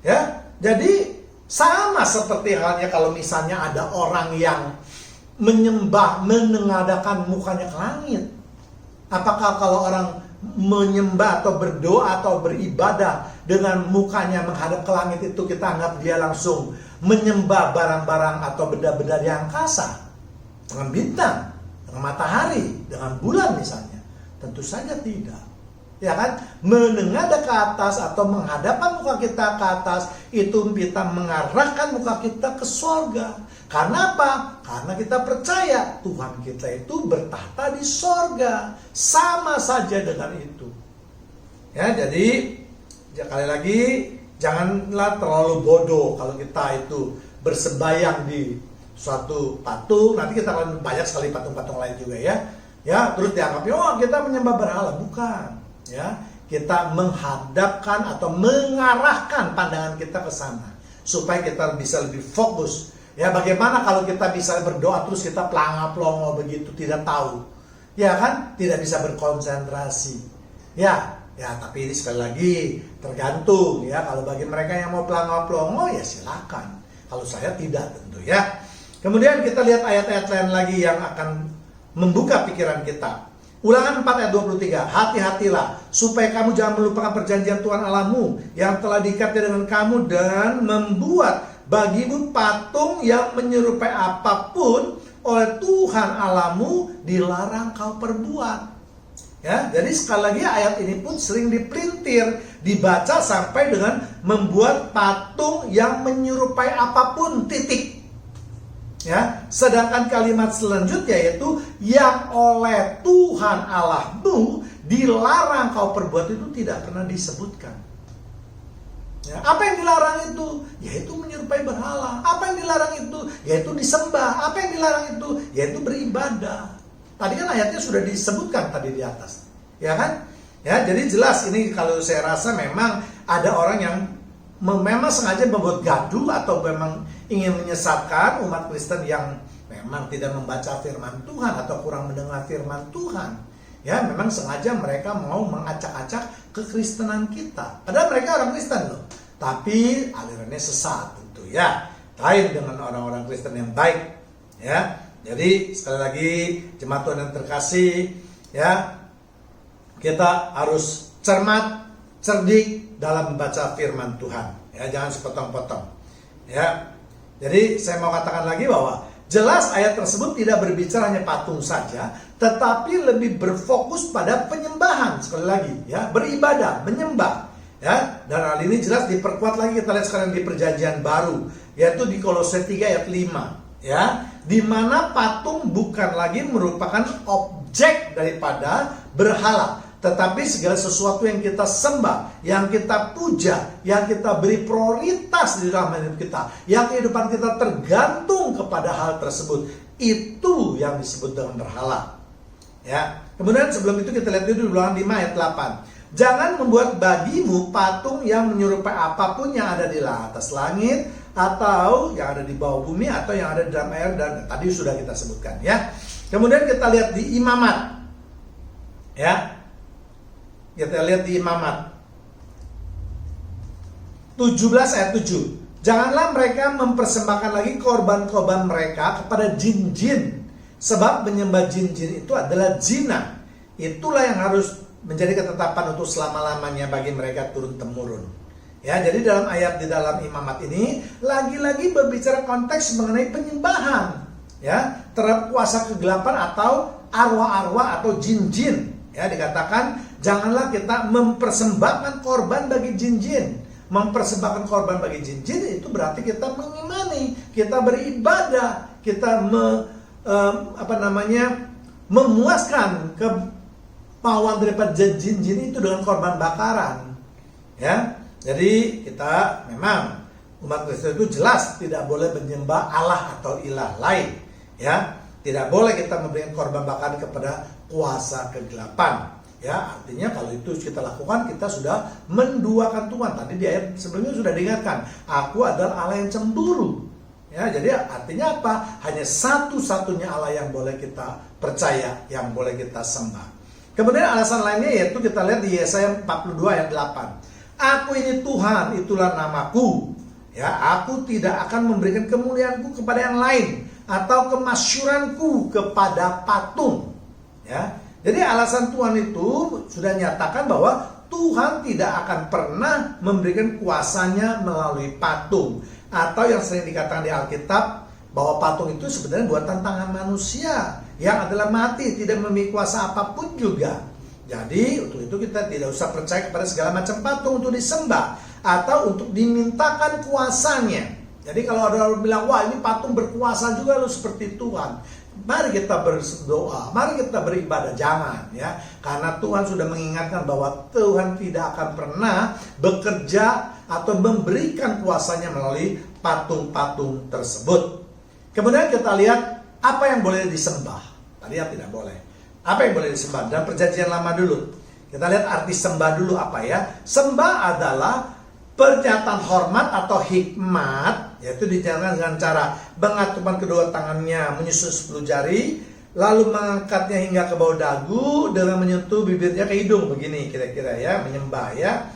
Ya, jadi sama seperti halnya kalau misalnya ada orang yang menyembah, menengadakan mukanya ke langit. Apakah kalau orang menyembah atau berdoa atau beribadah dengan mukanya menghadap ke langit itu kita anggap dia langsung menyembah barang-barang atau benda-benda di angkasa? Dengan bintang, dengan matahari, dengan bulan misalnya? Tentu saja tidak. Ya kan? Menengadah ke atas atau menghadapkan muka kita ke atas itu kita mengarahkan muka kita ke sorga. Karena apa? Karena kita percaya Tuhan kita itu bertahta di sorga. Sama saja dengan itu. Ya, jadi sekali lagi janganlah terlalu bodoh kalau kita itu bersembayang di suatu patung. Nanti kita akan banyak sekali patung-patung lain juga ya. Ya, terus dianggap oh kita menyembah berhala. Bukan. Ya, kita menghadapkan atau mengarahkan pandangan kita ke sana supaya kita bisa lebih fokus. Ya, bagaimana kalau kita bisa berdoa terus kita pelangap-pelongo begitu tidak tahu, ya kan? Tidak bisa berkonsentrasi. Ya, tapi ini sekali lagi tergantung ya. Kalau bagi mereka yang mau pelangap-pelongo ya silakan. Kalau saya tidak tentu ya. Kemudian kita lihat ayat-ayat lain lagi yang akan membuka pikiran kita. Ulangan 4 ayat 23, hati-hatilah supaya kamu jangan melupakan perjanjian Tuhan Allahmu yang telah diikatnya dengan kamu dan membuat bagimu patung yang menyerupai apapun oleh Tuhan Allahmu dilarang kau perbuat. Ya, jadi sekali lagi ayat ini pun sering dipelintir, dibaca sampai dengan membuat patung yang menyerupai apapun, titik. Ya, sedangkan kalimat selanjutnya yaitu yang oleh Tuhan Allahmu dilarang kau perbuat itu tidak pernah disebutkan. Ya, apa yang dilarang itu? Yaitu menyerupai berhala. Apa yang dilarang itu? Yaitu disembah. Apa yang dilarang itu? Yaitu beribadah. Tadi kan ayatnya sudah disebutkan tadi di atas, ya kan? Ya, jadi jelas ini kalau saya rasa memang ada orang yang memang sengaja membuat gaduh atau memang ingin menyesatkan umat Kristen yang memang tidak membaca firman Tuhan atau kurang mendengar firman Tuhan. Ya, memang sengaja mereka mau mengacak-acak kekristenan kita. Padahal mereka orang Kristen loh, tapi alirannya sesat tentu ya. Lain dengan orang-orang Kristen yang baik. Ya, jadi sekali lagi jemaat Tuhan yang terkasih, ya kita harus cermat, cerdik dalam membaca firman Tuhan. Ya, jangan sepotong-potong. Ya, jadi saya mau katakan lagi bahwa jelas ayat tersebut tidak berbicara hanya patung saja, tetapi lebih berfokus pada penyembahan. Sekali lagi, ya, beribadah, menyembah. Ya, dan hal ini jelas diperkuat lagi kita lihat sekarang di perjanjian baru, yaitu di Kolose 3 ayat 5. Ya, di mana patung bukan lagi merupakan objek daripada berhala, tetapi segala sesuatu yang kita sembah, yang kita puja, yang kita beri prioritas di dalam hidup kita, yang kehidupan kita tergantung kepada hal tersebut, itu yang disebut dengan berhala. Ya. Kemudian sebelum itu kita lihat dulu di Ulangan 5 ayat 8. Jangan membuat bagimu patung yang menyerupai apapun yang ada di atas langit, atau yang ada di bawah bumi, atau yang ada di dalam air, dan tadi sudah kita sebutkan ya. Kemudian kita lihat di Imamat. Ya. Kita lihat di Imamat 17 ayat 7. Janganlah mereka mempersembahkan lagi korban-korban mereka kepada jin-jin, sebab menyembah jin-jin itu adalah zina. Itulah yang harus menjadi ketetapan untuk selama-lamanya bagi mereka turun-temurun. Ya, jadi dalam ayat di dalam Imamat ini lagi-lagi berbicara konteks mengenai penyembahan, ya, terhadap kuasa kegelapan atau arwah-arwah atau jin-jin. Ya, dikatakan janganlah kita mempersembahkan korban bagi jin-jin. Mempersembahkan korban bagi jin-jin itu berarti kita mengimani, kita beribadah, kita memuaskan kemauan daripada jin-jin itu dengan korban bakaran. Ya, jadi kita memang umat Kristen itu jelas tidak boleh menyembah Allah atau ilah lain. Ya, tidak boleh kita memberikan korban bakaran kepada kuasa kegelapan. Ya, artinya kalau itu kita lakukan, kita sudah menduakan Tuhan. Tadi di ayat sebelumnya sudah diingatkan, aku adalah Allah yang cemburu. Ya, jadi artinya apa? Hanya satu-satunya Allah yang boleh kita percaya, yang boleh kita sembah. Kemudian alasan lainnya yaitu kita lihat di Yesaya 42 ayat 8. Aku ini Tuhan, itulah namaku. Ya, aku tidak akan memberikan kemuliaanku kepada yang lain atau kemasyuranku kepada patung. Ya. Jadi alasan Tuhan itu sudah nyatakan bahwa Tuhan tidak akan pernah memberikan kuasanya melalui patung. Atau yang sering dikatakan di Alkitab, bahwa patung itu sebenarnya buatan tangan manusia yang adalah mati, tidak memiliki kuasa apapun juga. Jadi untuk itu kita tidak usah percaya kepada segala macam patung untuk disembah atau untuk dimintakan kuasanya. Jadi kalau ada orang bilang, wah ini patung berkuasa juga loh seperti Tuhan, mari kita berdoa, mari kita beribadah. Jangan ya, karena Tuhan sudah mengingatkan bahwa Tuhan tidak akan pernah bekerja atau memberikan kuasanya melalui patung-patung tersebut. Kemudian kita lihat apa yang boleh disembah. Tadi yang tidak boleh. Apa yang boleh disembah? Dan perjanjian lama dulu. Kita lihat arti sembah dulu apa ya. Sembah adalah pernyataan hormat atau hikmat, yaitu dijalankan dengan cara mengatupkan kedua tangannya menyusun 10 jari, lalu mengangkatnya hingga ke bawah dagu dengan menyentuh bibirnya ke hidung, begini kira-kira ya, menyembah ya.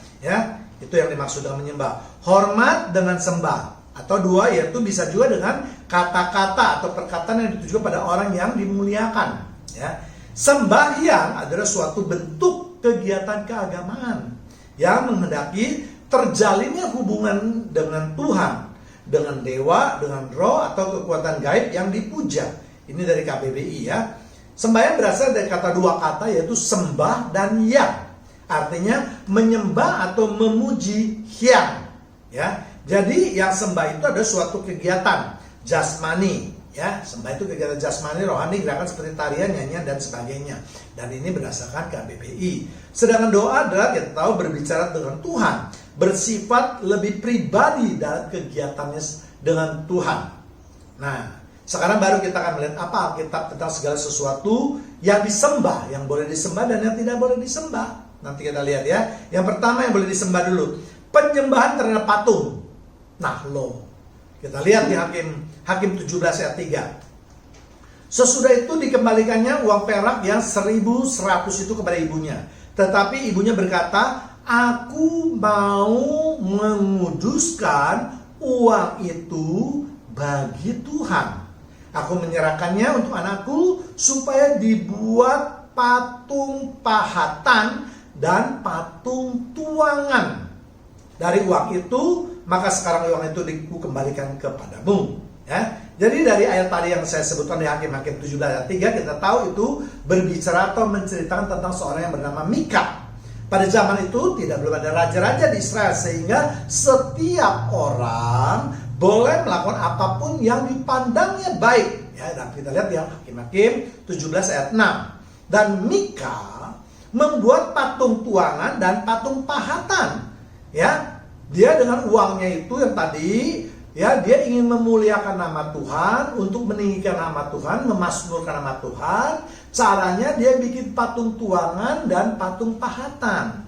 Itu yang dimaksud dengan menyembah. Hormat dengan sembah. Atau dua, yaitu bisa juga dengan kata-kata atau perkataan yang ditujukan pada orang yang dimuliakan. Ya. Sembahyang adalah suatu bentuk kegiatan keagamaan yang menghendaki terjalinnya hubungan dengan Tuhan, dengan dewa, dengan roh atau kekuatan gaib yang dipuja. Ini dari KBBI ya. Sembahyang berasal dari kata dua kata, yaitu sembah dan yang. Artinya menyembah atau memuji hyang. Ya. Jadi yang sembah itu adalah suatu kegiatan jasmani. Ya, sembah itu kegiatan jasmani, rohani, gerakan seperti tarian, nyanyian dan sebagainya. Dan ini berdasarkan KBBI. Sedangkan doa adalah kita tahu berbicara dengan Tuhan, bersifat lebih pribadi dalam kegiatannya dengan Tuhan. Nah, sekarang baru kita akan melihat apa Alkitab tentang segala sesuatu yang disembah, yang boleh disembah dan yang tidak boleh disembah. Nanti kita lihat ya. Yang pertama yang boleh disembah dulu, penyembahan terhadap patung. Nah, kita lihat di Hakim 17 ayat 3. Sesudah itu dikembalikannya uang perak yang 1.100 itu kepada ibunya. Tetapi ibunya berkata, aku mau menguduskan uang itu bagi Tuhan. Aku menyerahkannya untuk anakku supaya dibuat patung pahatan dan patung tuangan. Dari uang itu, maka sekarang uang itu dikembalikan kepadamu. Ya. Jadi dari ayat tadi yang saya sebutkan di Hakim-Hakim 17 ayat 3, kita tahu itu berbicara atau menceritakan tentang seorang yang bernama Mika. Pada zaman itu belum ada raja-raja di Israel, sehingga setiap orang boleh melakukan apapun yang dipandangnya baik. Ya, dan kita lihat ya Hakim-Hakim 17 ayat 6. Dan Mika membuat patung tuangan dan patung pahatan. Ya, dia dengan uangnya itu yang tadi, ya, dia ingin memuliakan nama Tuhan, untuk meninggikan nama Tuhan, memasmurkan nama Tuhan. Caranya dia bikin patung tuangan dan patung pahatan.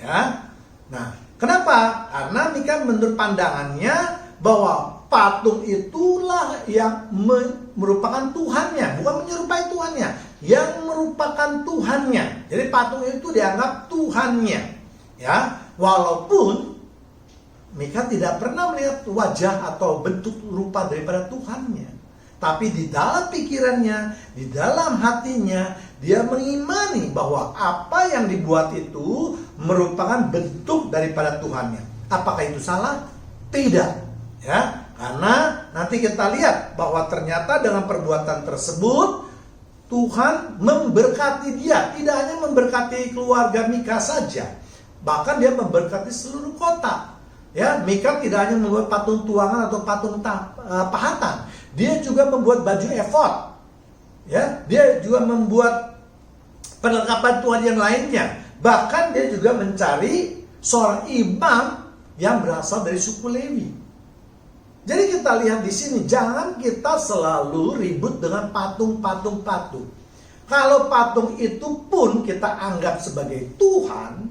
Ya. Nah, kenapa? Karena Mika menurut pandangannya bahwa patung itulah yang merupakan Tuhannya, bukan menyerupai Tuhannya, yang merupakan Tuhannya. Jadi patung itu dianggap Tuhannya. Ya, walaupun Mika tidak pernah melihat wajah atau bentuk rupa daripada Tuhannya. Tapi di dalam pikirannya, di dalam hatinya, dia mengimani bahwa apa yang dibuat itu merupakan bentuk daripada Tuhannya. Apakah itu salah? Tidak. Ya, karena nanti kita lihat bahwa ternyata dengan perbuatan tersebut Tuhan memberkati dia. Tidak hanya memberkati keluarga Mika saja, bahkan dia memberkati seluruh kota. Ya, Mika tidak hanya membuat patung tuangan atau patung pahatan, dia juga membuat baju efod. Ya, dia juga membuat perlengkapan Tuhan yang lainnya. Bahkan dia juga mencari seorang imam yang berasal dari suku Lewi. Jadi kita lihat di sini, jangan kita selalu ribut dengan patung-patung. Kalau patung itu pun kita anggap sebagai Tuhan,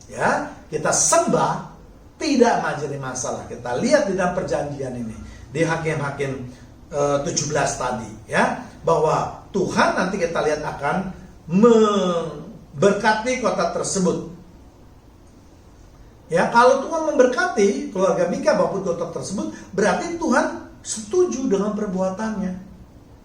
ya, kita sembah, tidak menjadi masalah. Kita lihat di dalam perjanjian ini, di Hakim-Hakim 17 tadi, ya, bahwa Tuhan nanti kita lihat akan memberkati kota tersebut. Ya, kalau Tuhan memberkati keluarga Mika maupun kota tersebut, berarti Tuhan setuju dengan perbuatannya.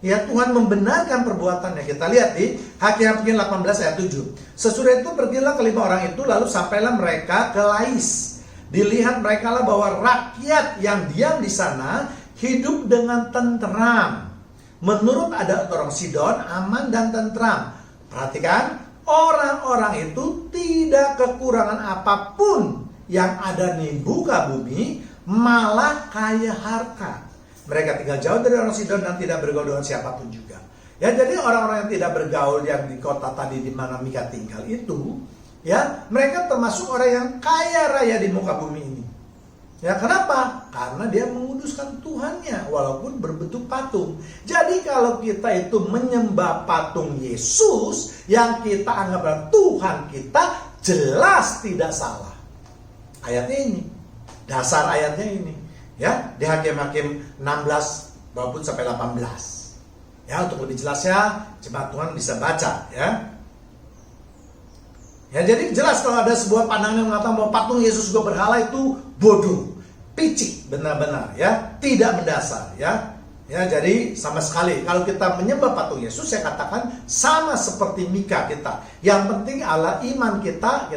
Ya, Tuhan membenarkan perbuatannya. Kita lihat di Hakim-Hakim 18 ayat 7. Sesudah itu pergilah kelima orang itu, lalu sampailah mereka ke Lais. Dilihat mereka lah bahwa rakyat yang diam di sana hidup dengan tentram. Menurut adat orang Sidon, aman dan tentram. Perhatikan, orang-orang itu tidak kekurangan apapun yang ada di muka bumi, malah kaya harta. Mereka tinggal jauh dari orang Sidon dan tidak bergaul dengan siapapun juga. Ya, jadi orang-orang yang tidak bergaul yang di kota tadi di mana Mika tinggal itu, ya, mereka termasuk orang yang kaya raya di muka bumi ini. Ya, kenapa? Karena dia menguduskan Tuhannya walaupun berbentuk patung. Jadi kalau kita itu menyembah patung Yesus yang kita anggap Tuhan kita, jelas tidak salah. Ayatnya ini, dasar ayatnya ini. Ya, di Hakim-Hakim 16 maupun sampai 18. Ya, untuk lebih jelasnya jemaat Tuhan bisa baca, ya. Ya, jadi jelas kalau ada sebuah pandangan yang mengatakan bahwa patung Yesus juga berhala itu bodoh, picik, benar-benar, ya, tidak mendasar, ya. Ya, jadi sama sekali kalau kita menyembah patung Yesus, saya katakan sama seperti Mika kita. Yang penting Allah iman kita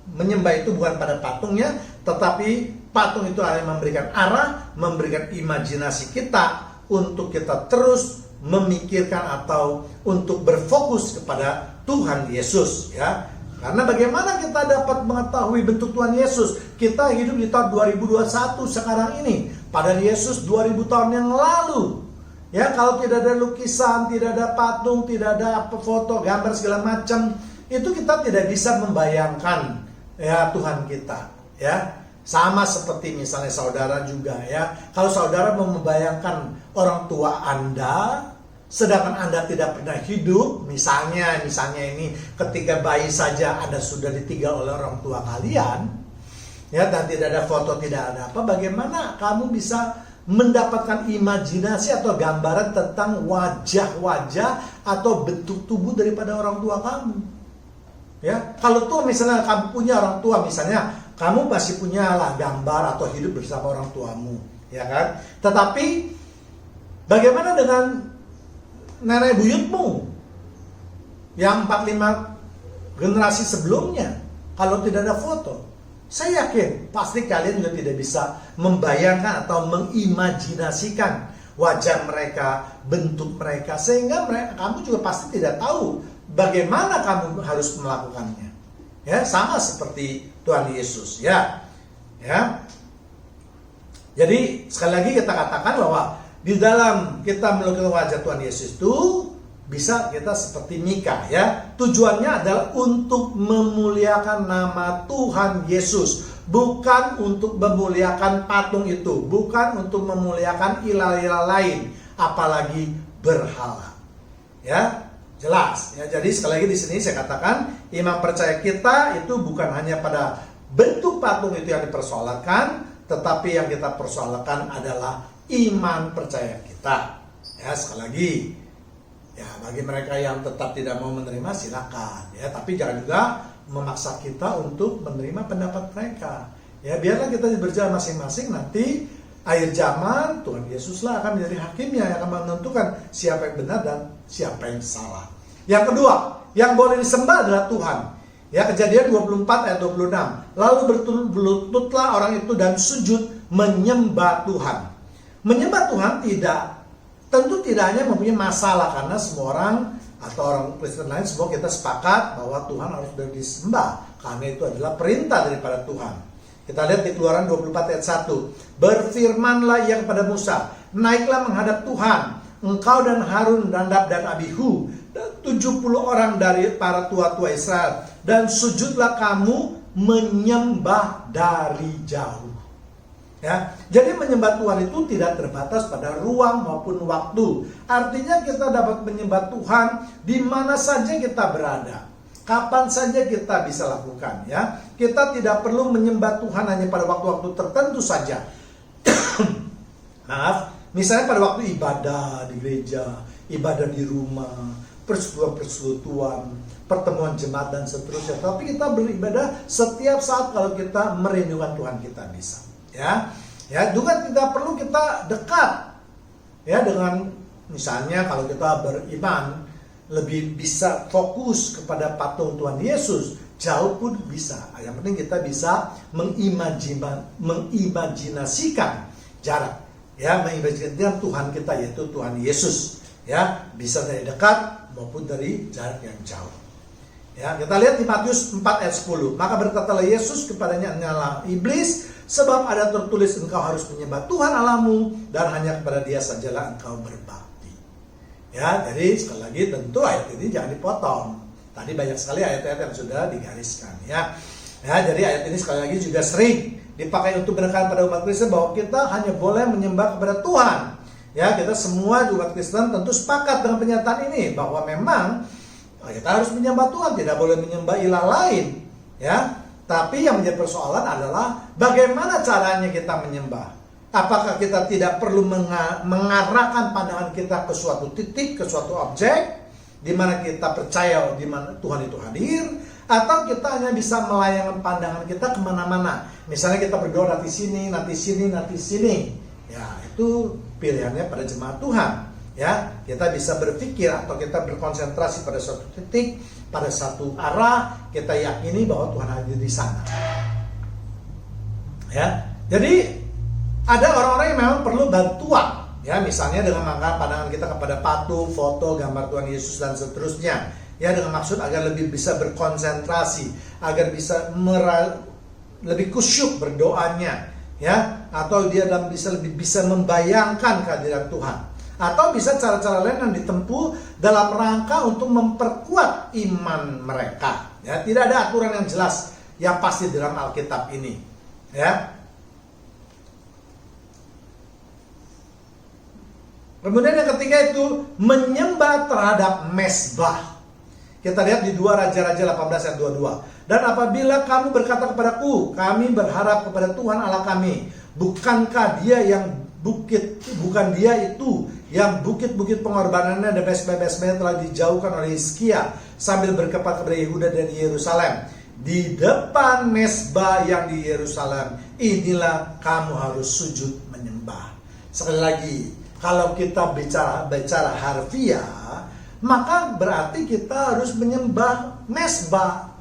menyembah itu bukan pada patungnya, tetapi patung itu hanya memberikan arah, memberikan imajinasi kita untuk kita terus memikirkan atau untuk berfokus kepada Tuhan Yesus, ya. Karena bagaimana kita dapat mengetahui bentuk Tuhan Yesus? Kita hidup di tahun 2021 sekarang ini, padahal Yesus 2000 tahun yang lalu. Ya, kalau tidak ada lukisan, tidak ada patung, tidak ada foto, gambar segala macam, itu kita tidak bisa membayangkan, ya, Tuhan kita, ya. Sama seperti misalnya saudara juga, ya. Kalau saudara mau membayangkan orang tua Anda, sedangkan Anda tidak pernah hidup, misalnya ini ketika bayi saja Anda sudah ditinggal oleh orang tua kalian, ya, dan tidak ada foto, tidak ada apa, bagaimana kamu bisa mendapatkan imajinasi atau gambaran tentang wajah-wajah atau bentuk tubuh daripada orang tua kamu? Ya, kalau tuh misalnya kamu punya orang tua, misalnya kamu pasti punya lah gambar atau hidup bersama orang tuamu, ya kan? Tetapi bagaimana dengan nenek buyutmu yang 4-5 generasi sebelumnya? Kalau tidak ada foto, saya yakin pasti kalian juga tidak bisa membayangkan atau mengimajinasikan wajah mereka, bentuk mereka, sehingga kamu juga pasti tidak tahu bagaimana kamu harus melakukannya. Ya, sama seperti Tuhan Yesus, ya. Ya. Jadi sekali lagi kita katakan bahwa di dalam kita melukis wajah Tuhan Yesus itu bisa kita seperti Mika, ya. Tujuannya adalah untuk memuliakan nama Tuhan Yesus, bukan untuk memuliakan patung itu, bukan untuk memuliakan ilah-ilah lain, apalagi berhala. Ya. Jelas, ya. Jadi sekali lagi di sini saya katakan iman percaya kita itu bukan hanya pada bentuk patung itu yang dipersoalkan, tetapi yang kita persoalkan adalah iman percaya kita. Ya, sekali lagi, ya, bagi mereka yang tetap tidak mau menerima silakan, ya, tapi jangan juga memaksa kita untuk menerima pendapat mereka. Ya, biarlah kita berjalan masing-masing, nanti akhir zaman Tuhan Yesuslah akan menjadi hakimnya yang akan menentukan siapa yang benar dan siapa yang salah. Yang kedua, yang boleh disembah adalah Tuhan. Ya, Kejadian 24 ayat 26. Lalu berlututlah orang itu dan sujud menyembah Tuhan. Menyembah Tuhan tentu tidak hanya mempunyai masalah, karena semua orang atau orang Kristen lain semua kita sepakat bahwa Tuhan harus disembah, karena itu adalah perintah daripada Tuhan. Kita lihat di Keluaran 24 ayat 1. Berfirmanlah ia kepada Musa, naiklah menghadap Tuhan, engkau dan Harun, Nadab dan Abihu, dan 70 orang dari para tua-tua Israel, dan sujudlah kamu menyembah dari jauh. Ya, jadi menyembah Tuhan itu tidak terbatas pada ruang maupun waktu. Artinya kita dapat menyembah Tuhan di mana saja kita berada, kapan saja kita bisa lakukan. Ya, kita tidak perlu menyembah Tuhan hanya pada waktu-waktu tertentu saja. Maaf, misalnya pada waktu ibadah di gereja, ibadah di rumah, persekutuan, pertemuan jemaat dan seterusnya. Tapi kita beribadah setiap saat kalau kita merindukan Tuhan kita bisa. Ya, juga tidak perlu kita dekat ya dengan, misalnya kalau kita beriman lebih bisa fokus kepada patung Tuhan Yesus, jauh pun bisa. Yang penting kita bisa mengimajinasikan jarak, ya, mengimajinasikan Tuhan kita yaitu Tuhan Yesus, ya, bisa dari dekat maupun dari jarak yang jauh. Ya, kita lihat di Matius 4 ayat 10. Maka berkatalah Yesus kepadanya, "Nyala iblis, sebab ada tertulis engkau harus menyembah Tuhan Allahmu dan hanya kepada Dia sajalah engkau berbakti." Ya, jadi sekali lagi tentu ayat ini jangan dipotong. Tadi banyak sekali ayat-ayat yang sudah digariskan, ya. Ya, jadi ayat ini sekali lagi juga sering dipakai untuk menekan pada umat Kristen bahwa kita hanya boleh menyembah kepada Tuhan. Ya, kita semua umat Kristen tentu sepakat dengan pernyataan ini bahwa memang kita harus menyembah Tuhan, tidak boleh menyembah ilah lain, ya. Tapi yang menjadi persoalan adalah bagaimana caranya kita menyembah. Apakah kita tidak perlu mengarahkan pandangan kita ke suatu titik, ke suatu objek, di mana kita percaya di mana Tuhan itu hadir, atau kita hanya bisa melayangkan pandangan kita kemana-mana. Misalnya kita berdoa nanti sini, nanti sini, nanti sini. Ya, itu pilihannya pada jemaat Tuhan. Ya, kita bisa berpikir atau kita berkonsentrasi pada suatu titik, pada satu arah, kita yakini bahwa Tuhan hadir di sana. Ya, jadi ada orang-orang yang memang perlu bantuan, ya, misalnya dengan mengangkat pandangan kita kepada patung, foto, gambar Tuhan Yesus dan seterusnya, ya, dengan maksud agar lebih bisa berkonsentrasi, agar bisa lebih kusyuk berdoanya, ya, atau dia lebih bisa membayangkan kehadiran Tuhan. Atau bisa cara-cara lain yang ditempuh dalam rangka untuk memperkuat iman mereka. Ya, tidak ada aturan yang jelas yang pasti dalam Alkitab ini. Ya. Kemudian yang ketiga itu menyembah terhadap mezbah. Kita lihat di 2 Raja-Raja 18 ayat 22. Dan apabila kamu berkata kepadaku, kami berharap kepada Tuhan Allah kami, bukankah Dia yang bukan Dia itu yang bukit-bukit pengorbanannya dan mesbah-mesbahnya telah dijauhkan oleh Hizkia sambil berkepat kepada Yehuda dan Yerusalem. Di depan mesbah yang di Yerusalem, inilah kamu harus sujud menyembah. Sekali lagi, kalau kita bicara harfiah, maka berarti kita harus menyembah mesbah.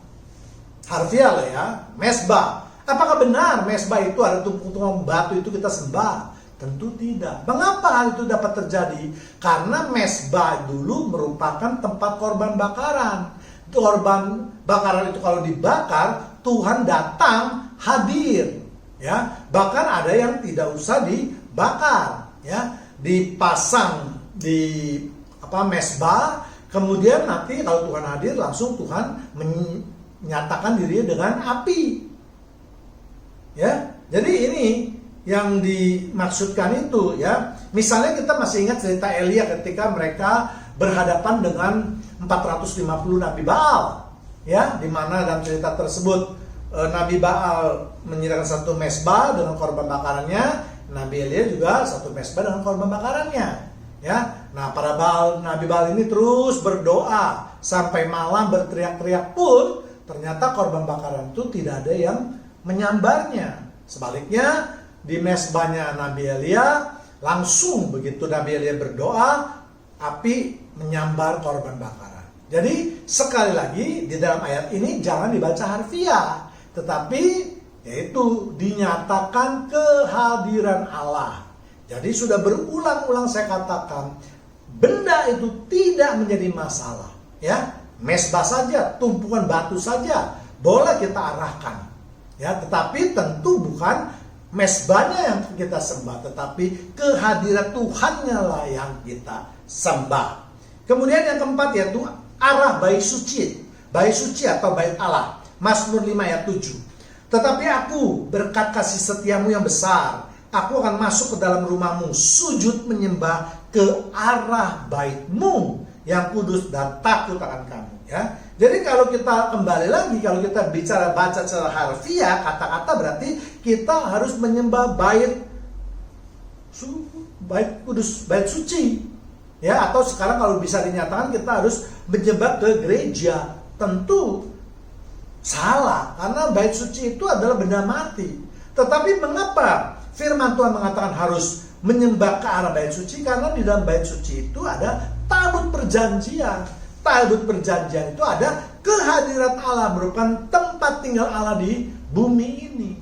Harfiah lah ya, mesbah. Apakah benar mesbah itu ada tumpuk-tumpuk batu itu kita sembah? Tentu tidak. Mengapa hal itu dapat terjadi? Karena mezbah dulu merupakan tempat korban bakaran. Korban bakaran itu kalau dibakar, Tuhan datang hadir. Ya, bahkan ada yang tidak usah dibakar, ya, dipasang di mezbah, kemudian nanti kalau Tuhan hadir langsung Tuhan menyatakan dirinya dengan api. Ya, jadi ini yang dimaksudkan itu, ya. Misalnya kita masih ingat cerita Elia ketika mereka berhadapan dengan 450 Nabi Baal, ya, di mana dalam cerita tersebut Nabi Baal menyediakan satu mezbah dengan korban bakarannya, Nabi Elia juga satu mezbah dengan korban bakarannya, ya. Nah, para Nabi Baal ini terus berdoa sampai malam berteriak-teriak pun ternyata korban bakaran itu tidak ada yang menyambarnya. Sebaliknya di mezbahnya Nabi Elia, langsung begitu Nabi Elia berdoa, api menyambar korban bakaran. Jadi sekali lagi di dalam ayat ini jangan dibaca harfiah, tetapi yaitu dinyatakan kehadiran Allah. Jadi sudah berulang-ulang saya katakan, benda itu tidak menjadi masalah, ya. Mezbah saja, tumpukan batu saja boleh kita arahkan, ya. Tetapi tentu bukan mezbahnya yang kita sembah, tetapi kehadiran Tuhannya lah yang kita sembah. Kemudian yang keempat yaitu arah bait suci atau bait Allah. Mazmur 5 ayat 7. Tetapi aku berkat kasih setiamu yang besar, aku akan masuk ke dalam rumahmu, sujud menyembah ke arah bait-Mu yang kudus dan takut akan kamu. Ya, jadi kalau kita kembali lagi, kalau kita bicara baca secara harfiah, kata-kata berarti kita harus menyembah bait kudus, bait suci. Ya, atau sekarang kalau bisa dinyatakan kita harus menyembah ke gereja. Tentu salah, karena bait suci itu adalah benda mati. Tetapi mengapa firman Tuhan mengatakan harus menyembah ke arah bait suci? Karena di dalam bait suci itu ada tabut perjanjian. Tabut perjanjian itu ada kehadiran Allah, merupakan tempat tinggal Allah di bumi ini.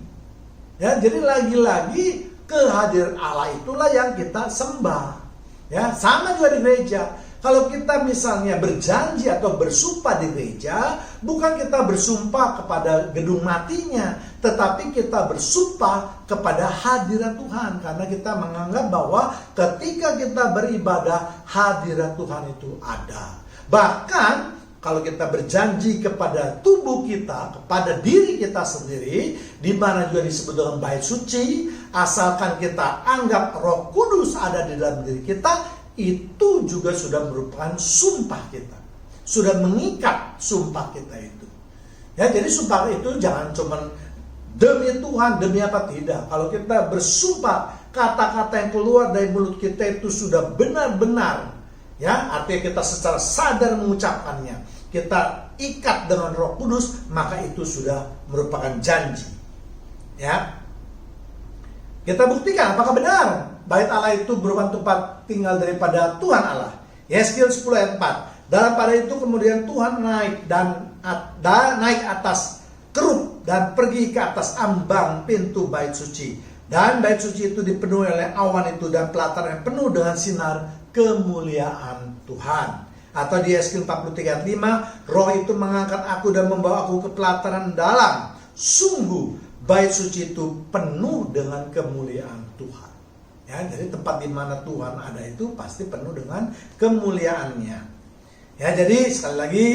Ya, jadi lagi-lagi kehadiran Allah itulah yang kita sembah. Ya, sama juga di gereja. Kalau kita misalnya berjanji atau bersumpah di gereja, bukan kita bersumpah kepada gedung matinya, tetapi kita bersumpah kepada hadirat Tuhan. Karena kita menganggap bahwa ketika kita beribadah, hadirat Tuhan itu ada. Bahkan kalau kita berjanji kepada tubuh kita, kepada diri kita sendiri, di mana juga disebut dengan bait suci, asalkan kita anggap Roh Kudus ada di dalam diri kita, itu juga sudah merupakan sumpah kita. Sudah mengikat sumpah kita itu. Ya, jadi sumpah itu jangan cuma demi Tuhan, demi apa, tidak. Kalau kita bersumpah, kata-kata yang keluar dari mulut kita itu sudah benar-benar, ya, artinya kita secara sadar mengucapkannya, kita ikat dengan Roh Kudus, maka itu sudah merupakan janji. Ya, kita buktikan apakah benar bait Allah itu merupakan tempat tinggal daripada Tuhan Allah. Yeskiel 10 ayat 4. Dalam pada itu kemudian Tuhan naik naik atas kerub dan pergi ke atas ambang pintu bait suci. Dan bait suci itu dipenuhi oleh awan itu dan pelataran yang penuh dengan sinar kemuliaan Tuhan. Atau di Yeskiel 43 ayat 5, Roh itu mengangkat aku dan membawa aku ke pelataran dalam. Sungguh bait suci itu penuh dengan kemuliaan Tuhan. Ya, jadi tempat di mana Tuhan ada itu pasti penuh dengan kemuliaannya. Ya, jadi sekali lagi,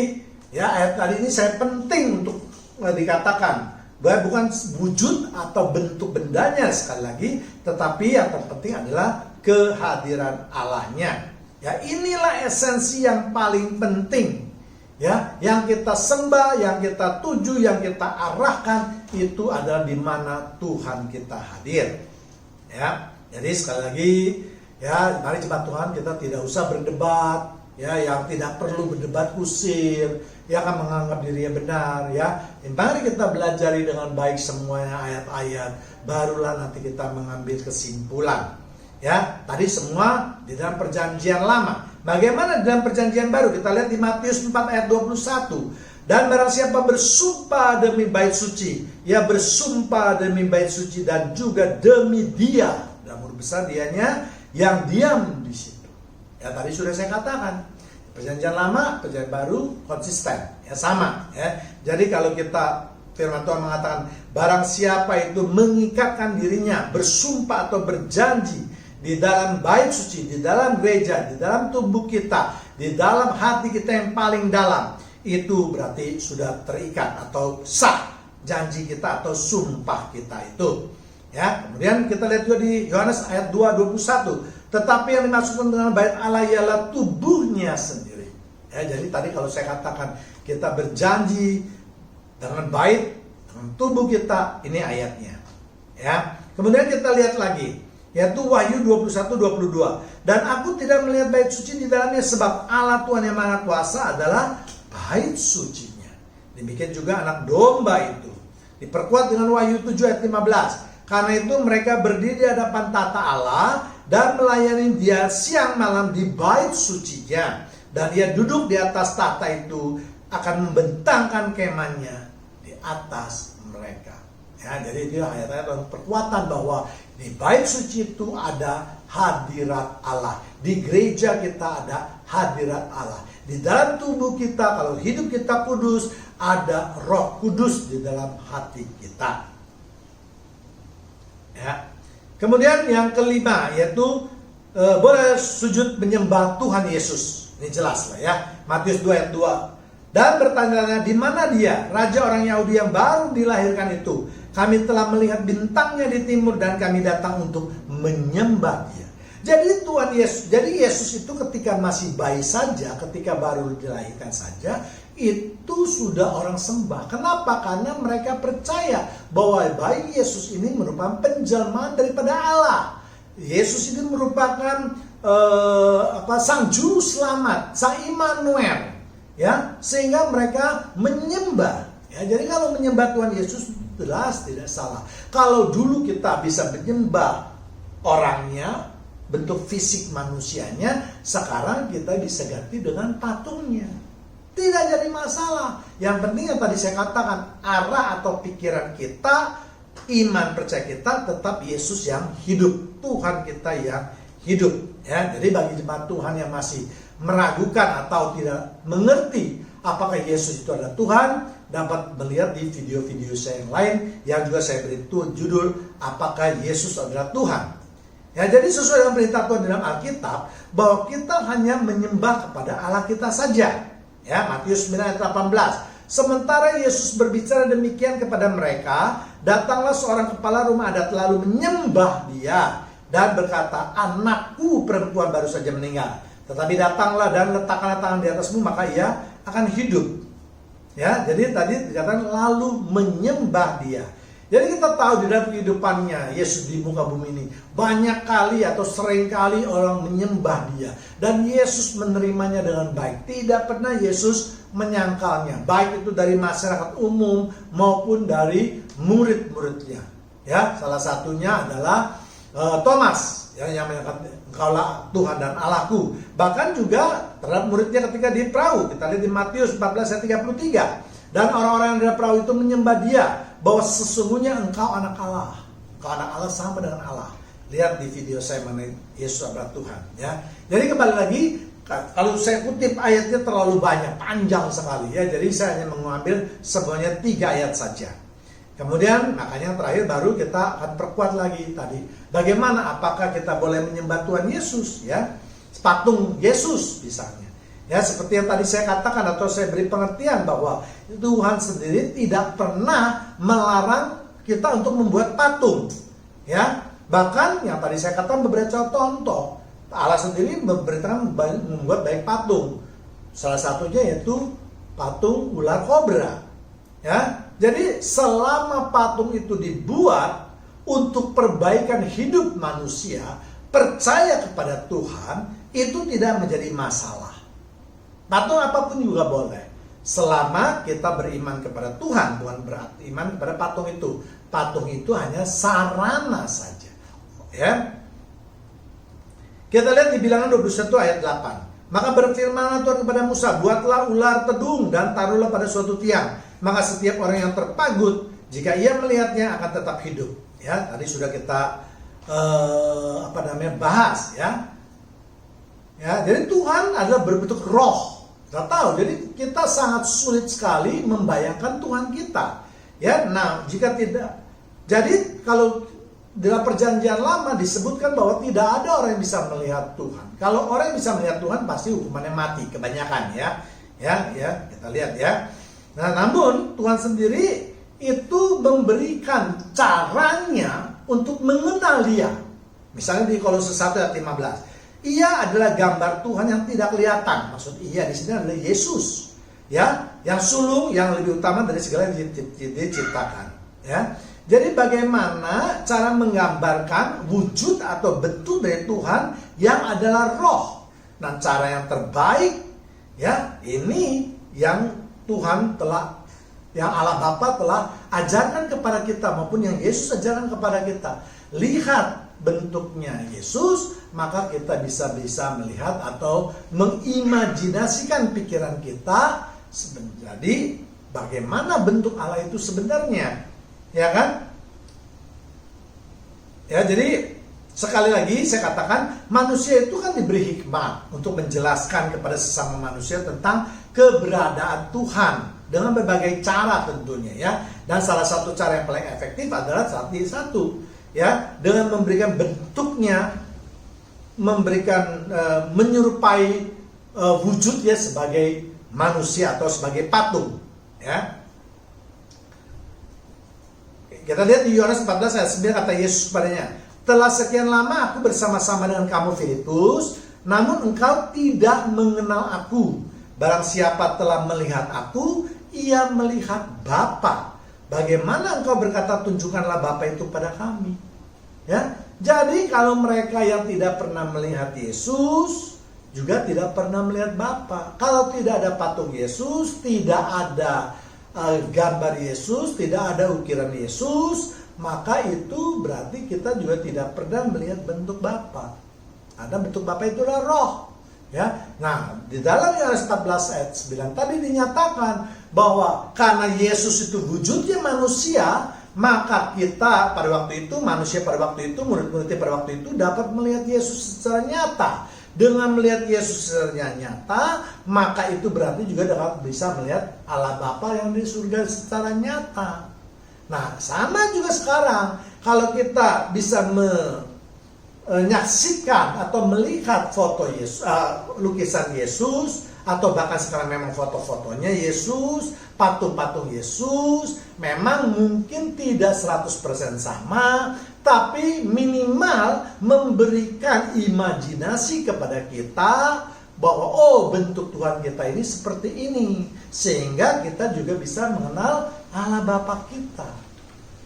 ya, ayat tadi ini saya penting untuk dikatakan bahwa bukan wujud atau bentuk bendanya sekali lagi, tetapi yang terpenting adalah kehadiran Allahnya. Ya, inilah esensi yang paling penting. Ya, yang kita sembah, yang kita tuju, yang kita arahkan itu adalah di mana Tuhan kita hadir. Ya, jadi sekali lagi, ya, mari jemaat Tuhan, kita tidak usah berdebat, ya, yang tidak perlu berdebat kusir, ya, kan menganggap dirinya benar, ya. Mari kita belajari dengan baik semuanya ayat-ayat, barulah nanti kita mengambil kesimpulan. Ya, tadi semua di dalam perjanjian lama. Bagaimana di dalam perjanjian baru? Kita lihat di Matius 4 ayat 21. Dan barang siapa bersumpah demi bait suci, ia bersumpah demi bait suci dan juga demi dia, dalam huruf besar dianya, yang diam di situ. Ya, tadi sudah saya katakan, perjanjian lama, perjanjian baru konsisten, ya, sama, ya. Jadi kalau kita, firman Tuhan mengatakan, barang siapa itu mengikatkan dirinya, bersumpah atau berjanji di dalam bait suci, di dalam gereja, di dalam tubuh kita, di dalam hati kita yang paling dalam, itu berarti sudah terikat atau sah janji kita atau sumpah kita itu. Ya, kemudian kita lihat juga di Yohanes ayat 2:21. Tetapi yang dimaksudkan dengan bait Allah ialah tubuhnya sendiri. Ya, jadi tadi kalau saya katakan kita berjanji dengan bait, dengan tubuh kita, ini ayatnya. Ya, kemudian kita lihat lagi, yaitu Wahyu 21:22. Dan aku tidak melihat bait suci di dalamnya, sebab Allah Tuhan yang Maha Kuasa adalah bait sucinya. Demikian juga anak domba itu. Diperkuat dengan Wahyu 7 ayat 15. Karena itu mereka berdiri di hadapan tata Allah dan melayani dia siang malam di bait sucinya. Dan dia duduk di atas tata itu, akan membentangkan kemahnya di atas mereka. Ya, jadi itu ayat-ayat perkuatan bahwa di bait suci itu ada hadirat Allah. Di gereja kita ada hadirat Allah. Di dalam tubuh kita, kalau hidup kita kudus, ada Roh Kudus di dalam hati kita. Ya. Kemudian yang kelima, yaitu boleh sujud menyembah Tuhan Yesus. Ini jelas lah, ya. Matius 2 ayat 2. Dan bertanya-tanya, di mana dia, raja orang Yahudi yang baru dilahirkan itu? Kami telah melihat bintangnya di timur dan kami datang untuk menyembah Dia. Jadi Yesus itu ketika masih bayi saja, ketika baru dilahirkan saja, itu sudah orang sembah. Kenapa? Karena mereka percaya bahwa bayi Yesus ini merupakan penjelmaan daripada Allah. Yesus ini merupakan Sang Juru Selamat, Sang Immanuel, ya, sehingga mereka menyembah. Ya, jadi kalau menyembah Tuhan Yesus jelas tidak salah. Kalau dulu kita bisa menyembah orangnya, bentuk fisik manusianya, sekarang kita bisa ganti dengan patungnya. Tidak jadi masalah. Yang penting yang tadi saya katakan, arah atau pikiran kita, iman percaya kita tetap Yesus yang hidup, Tuhan kita yang hidup. Ya, jadi bagi jemaat Tuhan yang masih meragukan atau tidak mengerti apakah Yesus itu adalah Tuhan, dapat melihat di video-video saya yang lain yang juga saya beri judul apakah Yesus adalah Tuhan. Ya, jadi sesuai dengan perintah Tuhan dalam Alkitab bahwa kita hanya menyembah kepada Allah kita saja. Ya, Matius 9 ayat 18. Sementara Yesus berbicara demikian kepada mereka, datanglah seorang kepala rumah adat lalu menyembah Dia dan berkata, anakku perempuan baru saja meninggal, tetapi datanglah dan letakkanlah tangan di atasmu maka ia akan hidup. Ya, jadi tadi dikatakan lalu menyembah Dia. Jadi kita tahu di dalam kehidupannya Yesus di muka bumi ini banyak kali atau sering kali orang menyembah Dia, dan Yesus menerimanya dengan baik. Tidak pernah Yesus menyangkalnya, baik itu dari masyarakat umum maupun dari murid-muridnya. Ya, salah satunya adalah Thomas, ya, yang menyatakan Engkaulah Tuhan dan Allahku. Bahkan juga terhadap muridnya ketika di perahu, kita lihat di Matius 14 ayat 33. Dan orang-orang yang di perahu itu menyembah Dia, bahwa sesungguhnya Engkau anak Allah. Engkau anak Allah sama dengan Allah. Lihat di video saya mengenai Yesus adalah Tuhan. Ya, jadi kembali lagi, kalau saya kutip ayatnya terlalu banyak, panjang sekali. Ya, jadi saya hanya mengambil sebenarnya 3 ayat saja. Kemudian makanya yang terakhir baru kita akan perkuat lagi tadi. Bagaimana, apakah kita boleh menyembah Tuhan Yesus, ya? Patung Yesus misalnya. Ya, seperti yang tadi saya katakan atau saya beri pengertian bahwa Tuhan sendiri tidak pernah melarang kita untuk membuat patung. Ya, bahkan yang tadi saya katakan beberapa contoh, Allah sendiri memberitakan membuat baik patung. Salah satunya yaitu patung ular kobra. Ya, jadi selama patung itu dibuat untuk perbaikan hidup manusia, percaya kepada Tuhan, itu tidak menjadi masalah. Patung apapun juga boleh, selama kita beriman kepada Tuhan, bukan berarti iman kepada patung itu. Patung itu hanya sarana saja. Ya, kita lihat di Bilangan 21 ayat 8. Maka berfirmanlah Tuhan kepada Musa, buatlah ular tedung dan taruhlah pada suatu tiang. Maka setiap orang yang terpagut, jika ia melihatnya akan tetap hidup. Ya, tadi sudah kita bahas, ya. Ya, jadi Tuhan adalah berbentuk roh. Kita tahu, jadi kita sangat sulit sekali membayangkan Tuhan kita. Ya, nah jika tidak, jadi kalau dalam perjanjian lama disebutkan bahwa tidak ada orang yang bisa melihat Tuhan. Kalau orang yang bisa melihat Tuhan pasti hukumannya mati, kebanyakan ya. Ya, kita lihat ya. Nah, namun Tuhan sendiri itu memberikan caranya untuk mengenal Dia. Misalnya di Kolose 1 ayat 15. Ia adalah gambar Tuhan yang tidak kelihatan. Maksud ia di sini adalah Yesus. Ya, yang sulung, yang lebih utama dari segala yang diciptakan. Ya. Jadi bagaimana cara menggambarkan wujud atau bentuk dari Tuhan yang adalah roh. Nah, cara yang terbaik, ya, ini yang Tuhan telah, yang Allah Bapa telah ajarkan kepada kita, maupun yang Yesus ajarkan kepada kita. Lihat bentuknya Yesus, maka kita bisa melihat atau mengimajinasikan pikiran kita jadi bagaimana bentuk Allah itu sebenarnya. Ya kan? Ya, jadi sekali lagi saya katakan, manusia itu kan diberi hikmat untuk menjelaskan kepada sesama manusia tentang keberadaan Tuhan dengan berbagai cara tentunya, ya. Dan salah satu cara yang paling efektif adalah satu, ya, dengan memberikan bentuknya, memberikan menyerupai wujudnya sebagai manusia atau sebagai patung, ya. Kita lihat di Yohanes 14 ayat 9, kata Yesus kepadanya, telah sekian lama aku bersama-sama dengan kamu Filipus, namun engkau tidak mengenal aku. Barang siapa telah melihat aku, ia melihat Bapa. Bagaimana engkau berkata, tunjukkanlah Bapa itu pada kami? Ya, jadi kalau mereka yang tidak pernah melihat Yesus, juga tidak pernah melihat Bapa. Kalau tidak ada patung Yesus, tidak ada gambar Yesus, tidak ada ukiran Yesus, maka itu berarti kita juga tidak pernah melihat bentuk Bapa. Ada bentuk Bapa, itu adalah roh. Ya, nah di dalam Yohanes 14 ayat 9 tadi dinyatakan bahwa karena Yesus itu wujudnya manusia, maka kita pada waktu itu, manusia pada waktu itu, murid-muridnya pada waktu itu dapat melihat Yesus secara nyata. Dengan melihat Yesus secara nyata, maka itu berarti juga dapat bisa melihat Allah Bapa yang di surga secara nyata. Nah, sama juga sekarang, kalau kita bisa menyaksikan atau melihat foto Yesus, lukisan Yesus, atau bahkan sekarang memang foto-fotonya Yesus, patung-patung Yesus, memang mungkin tidak 100% sama, tapi minimal memberikan imajinasi kepada kita bahwa oh, bentuk Tuhan kita ini seperti ini, sehingga kita juga bisa mengenal Allah Bapa kita.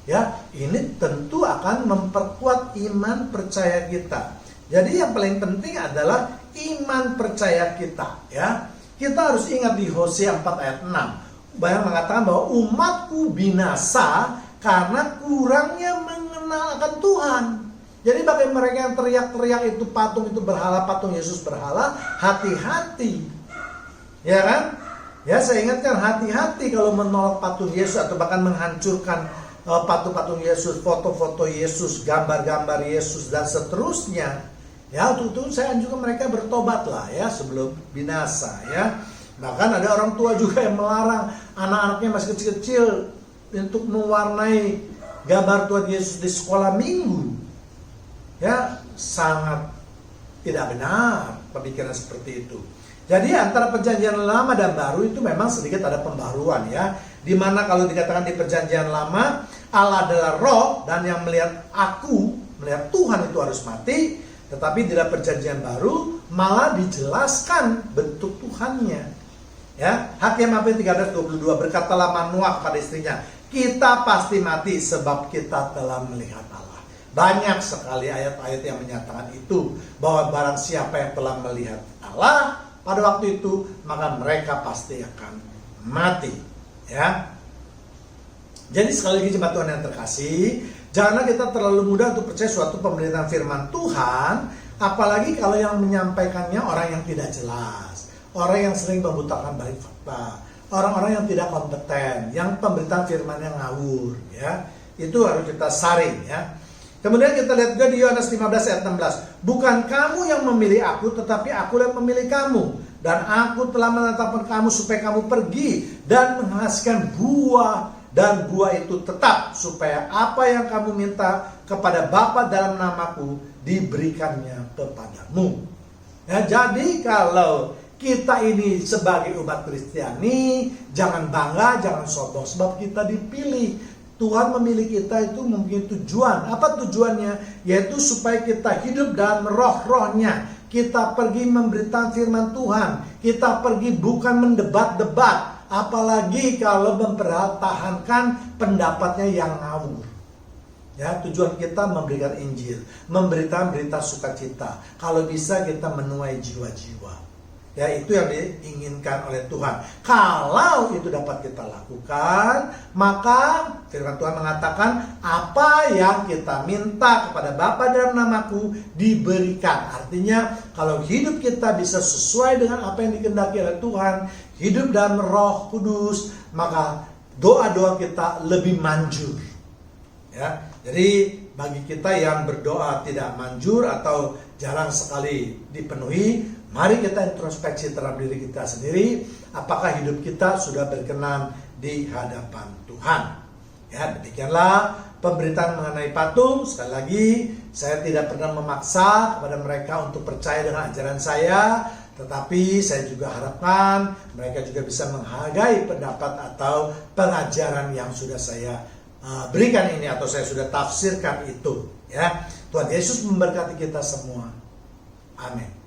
Ya, ini tentu akan memperkuat iman percaya kita. Jadi yang paling penting adalah iman percaya kita, ya. Kita harus ingat di Hosea 4 ayat 6 yang mengatakan bahwa umatku binasa karena kurangnya mengenal akan Tuhan. Jadi bagi mereka yang teriak-teriak itu patung itu berhala, patung Yesus berhala, hati-hati. Ya kan? Ya, saya ingatkan, hati-hati kalau menolak patung Yesus atau bahkan menghancurkan patung-patung Yesus, foto-foto Yesus, gambar-gambar Yesus dan seterusnya. Ya, itu saya anjurkan mereka bertobatlah ya sebelum binasa ya. Bahkan ada orang tua juga yang melarang anak-anaknya masih kecil-kecil untuk mewarnai gambar Tuhan Yesus di sekolah minggu. Ya, sangat tidak benar pemikiran seperti itu. Jadi antara perjanjian lama dan baru itu memang sedikit ada pembaruan ya. Dimana kalau dikatakan di perjanjian lama Allah adalah roh dan yang melihat aku, melihat Tuhan itu harus mati. Tetapi di dalam perjanjian baru malah dijelaskan bentuk Tuhannya. Ya, Hakim 13:22 berkatalah Manoah kepada istrinya, kita pasti mati sebab kita telah melihat Allah. Banyak sekali ayat-ayat yang menyatakan itu, bahwa barang siapa yang telah melihat Allah pada waktu itu, maka mereka pasti akan mati. Ya. Jadi sekali lagi jemaat Tuhan yang terkasih, janganlah kita terlalu mudah untuk percaya suatu pemberitaan firman Tuhan, apalagi kalau yang menyampaikannya orang yang tidak jelas, orang yang sering membutakan balik fakta, orang-orang yang tidak kompeten, yang pemberitaan firman yang ngawur, ya. Itu harus kita saring, ya. Kemudian kita lihat juga di Yohanes 15 ayat 16, bukan kamu yang memilih aku, tetapi aku yang memilih kamu, dan aku telah menetapkan kamu supaya kamu pergi dan menghasilkan buah, dan buah itu tetap, supaya apa yang kamu minta kepada Bapa dalam namaku diberikannya kepadamu. Ya, jadi kalau kita ini sebagai umat Kristiani, jangan bangga, jangan sombong, sebab kita dipilih. Tuhan memilih kita itu mempunyai tujuan. Apa tujuannya? Yaitu supaya kita hidup dalam roh-rohnya. Kita pergi memberitakan firman Tuhan. Kita pergi bukan mendebat-debat. Apalagi kalau mempertahankan pendapatnya yang ngawur. Ya, tujuan kita memberikan Injil, memberitakan berita sukacita. Kalau bisa kita menuai jiwa-jiwa. Ya, itu yang diinginkan oleh Tuhan. Kalau itu dapat kita lakukan, maka firman Tuhan mengatakan apa yang kita minta kepada Bapa dalam namaku diberikan. Artinya kalau hidup kita bisa sesuai dengan apa yang dikehendaki oleh Tuhan, hidup dalam Roh Kudus, maka doa-doa kita lebih manjur. Ya, jadi bagi kita yang berdoa tidak manjur atau jarang sekali dipenuhi, mari kita introspeksi terhadap diri kita sendiri, apakah hidup kita sudah berkenan di hadapan Tuhan. Ya, demikianlah pemberitaan mengenai patung. Sekali lagi, saya tidak pernah memaksa kepada mereka untuk percaya dengan ajaran saya, tetapi saya juga harapkan mereka juga bisa menghargai pendapat atau pengajaran yang sudah saya berikan ini atau saya sudah tafsirkan itu, ya. Tuhan Yesus memberkati kita semua. Amin.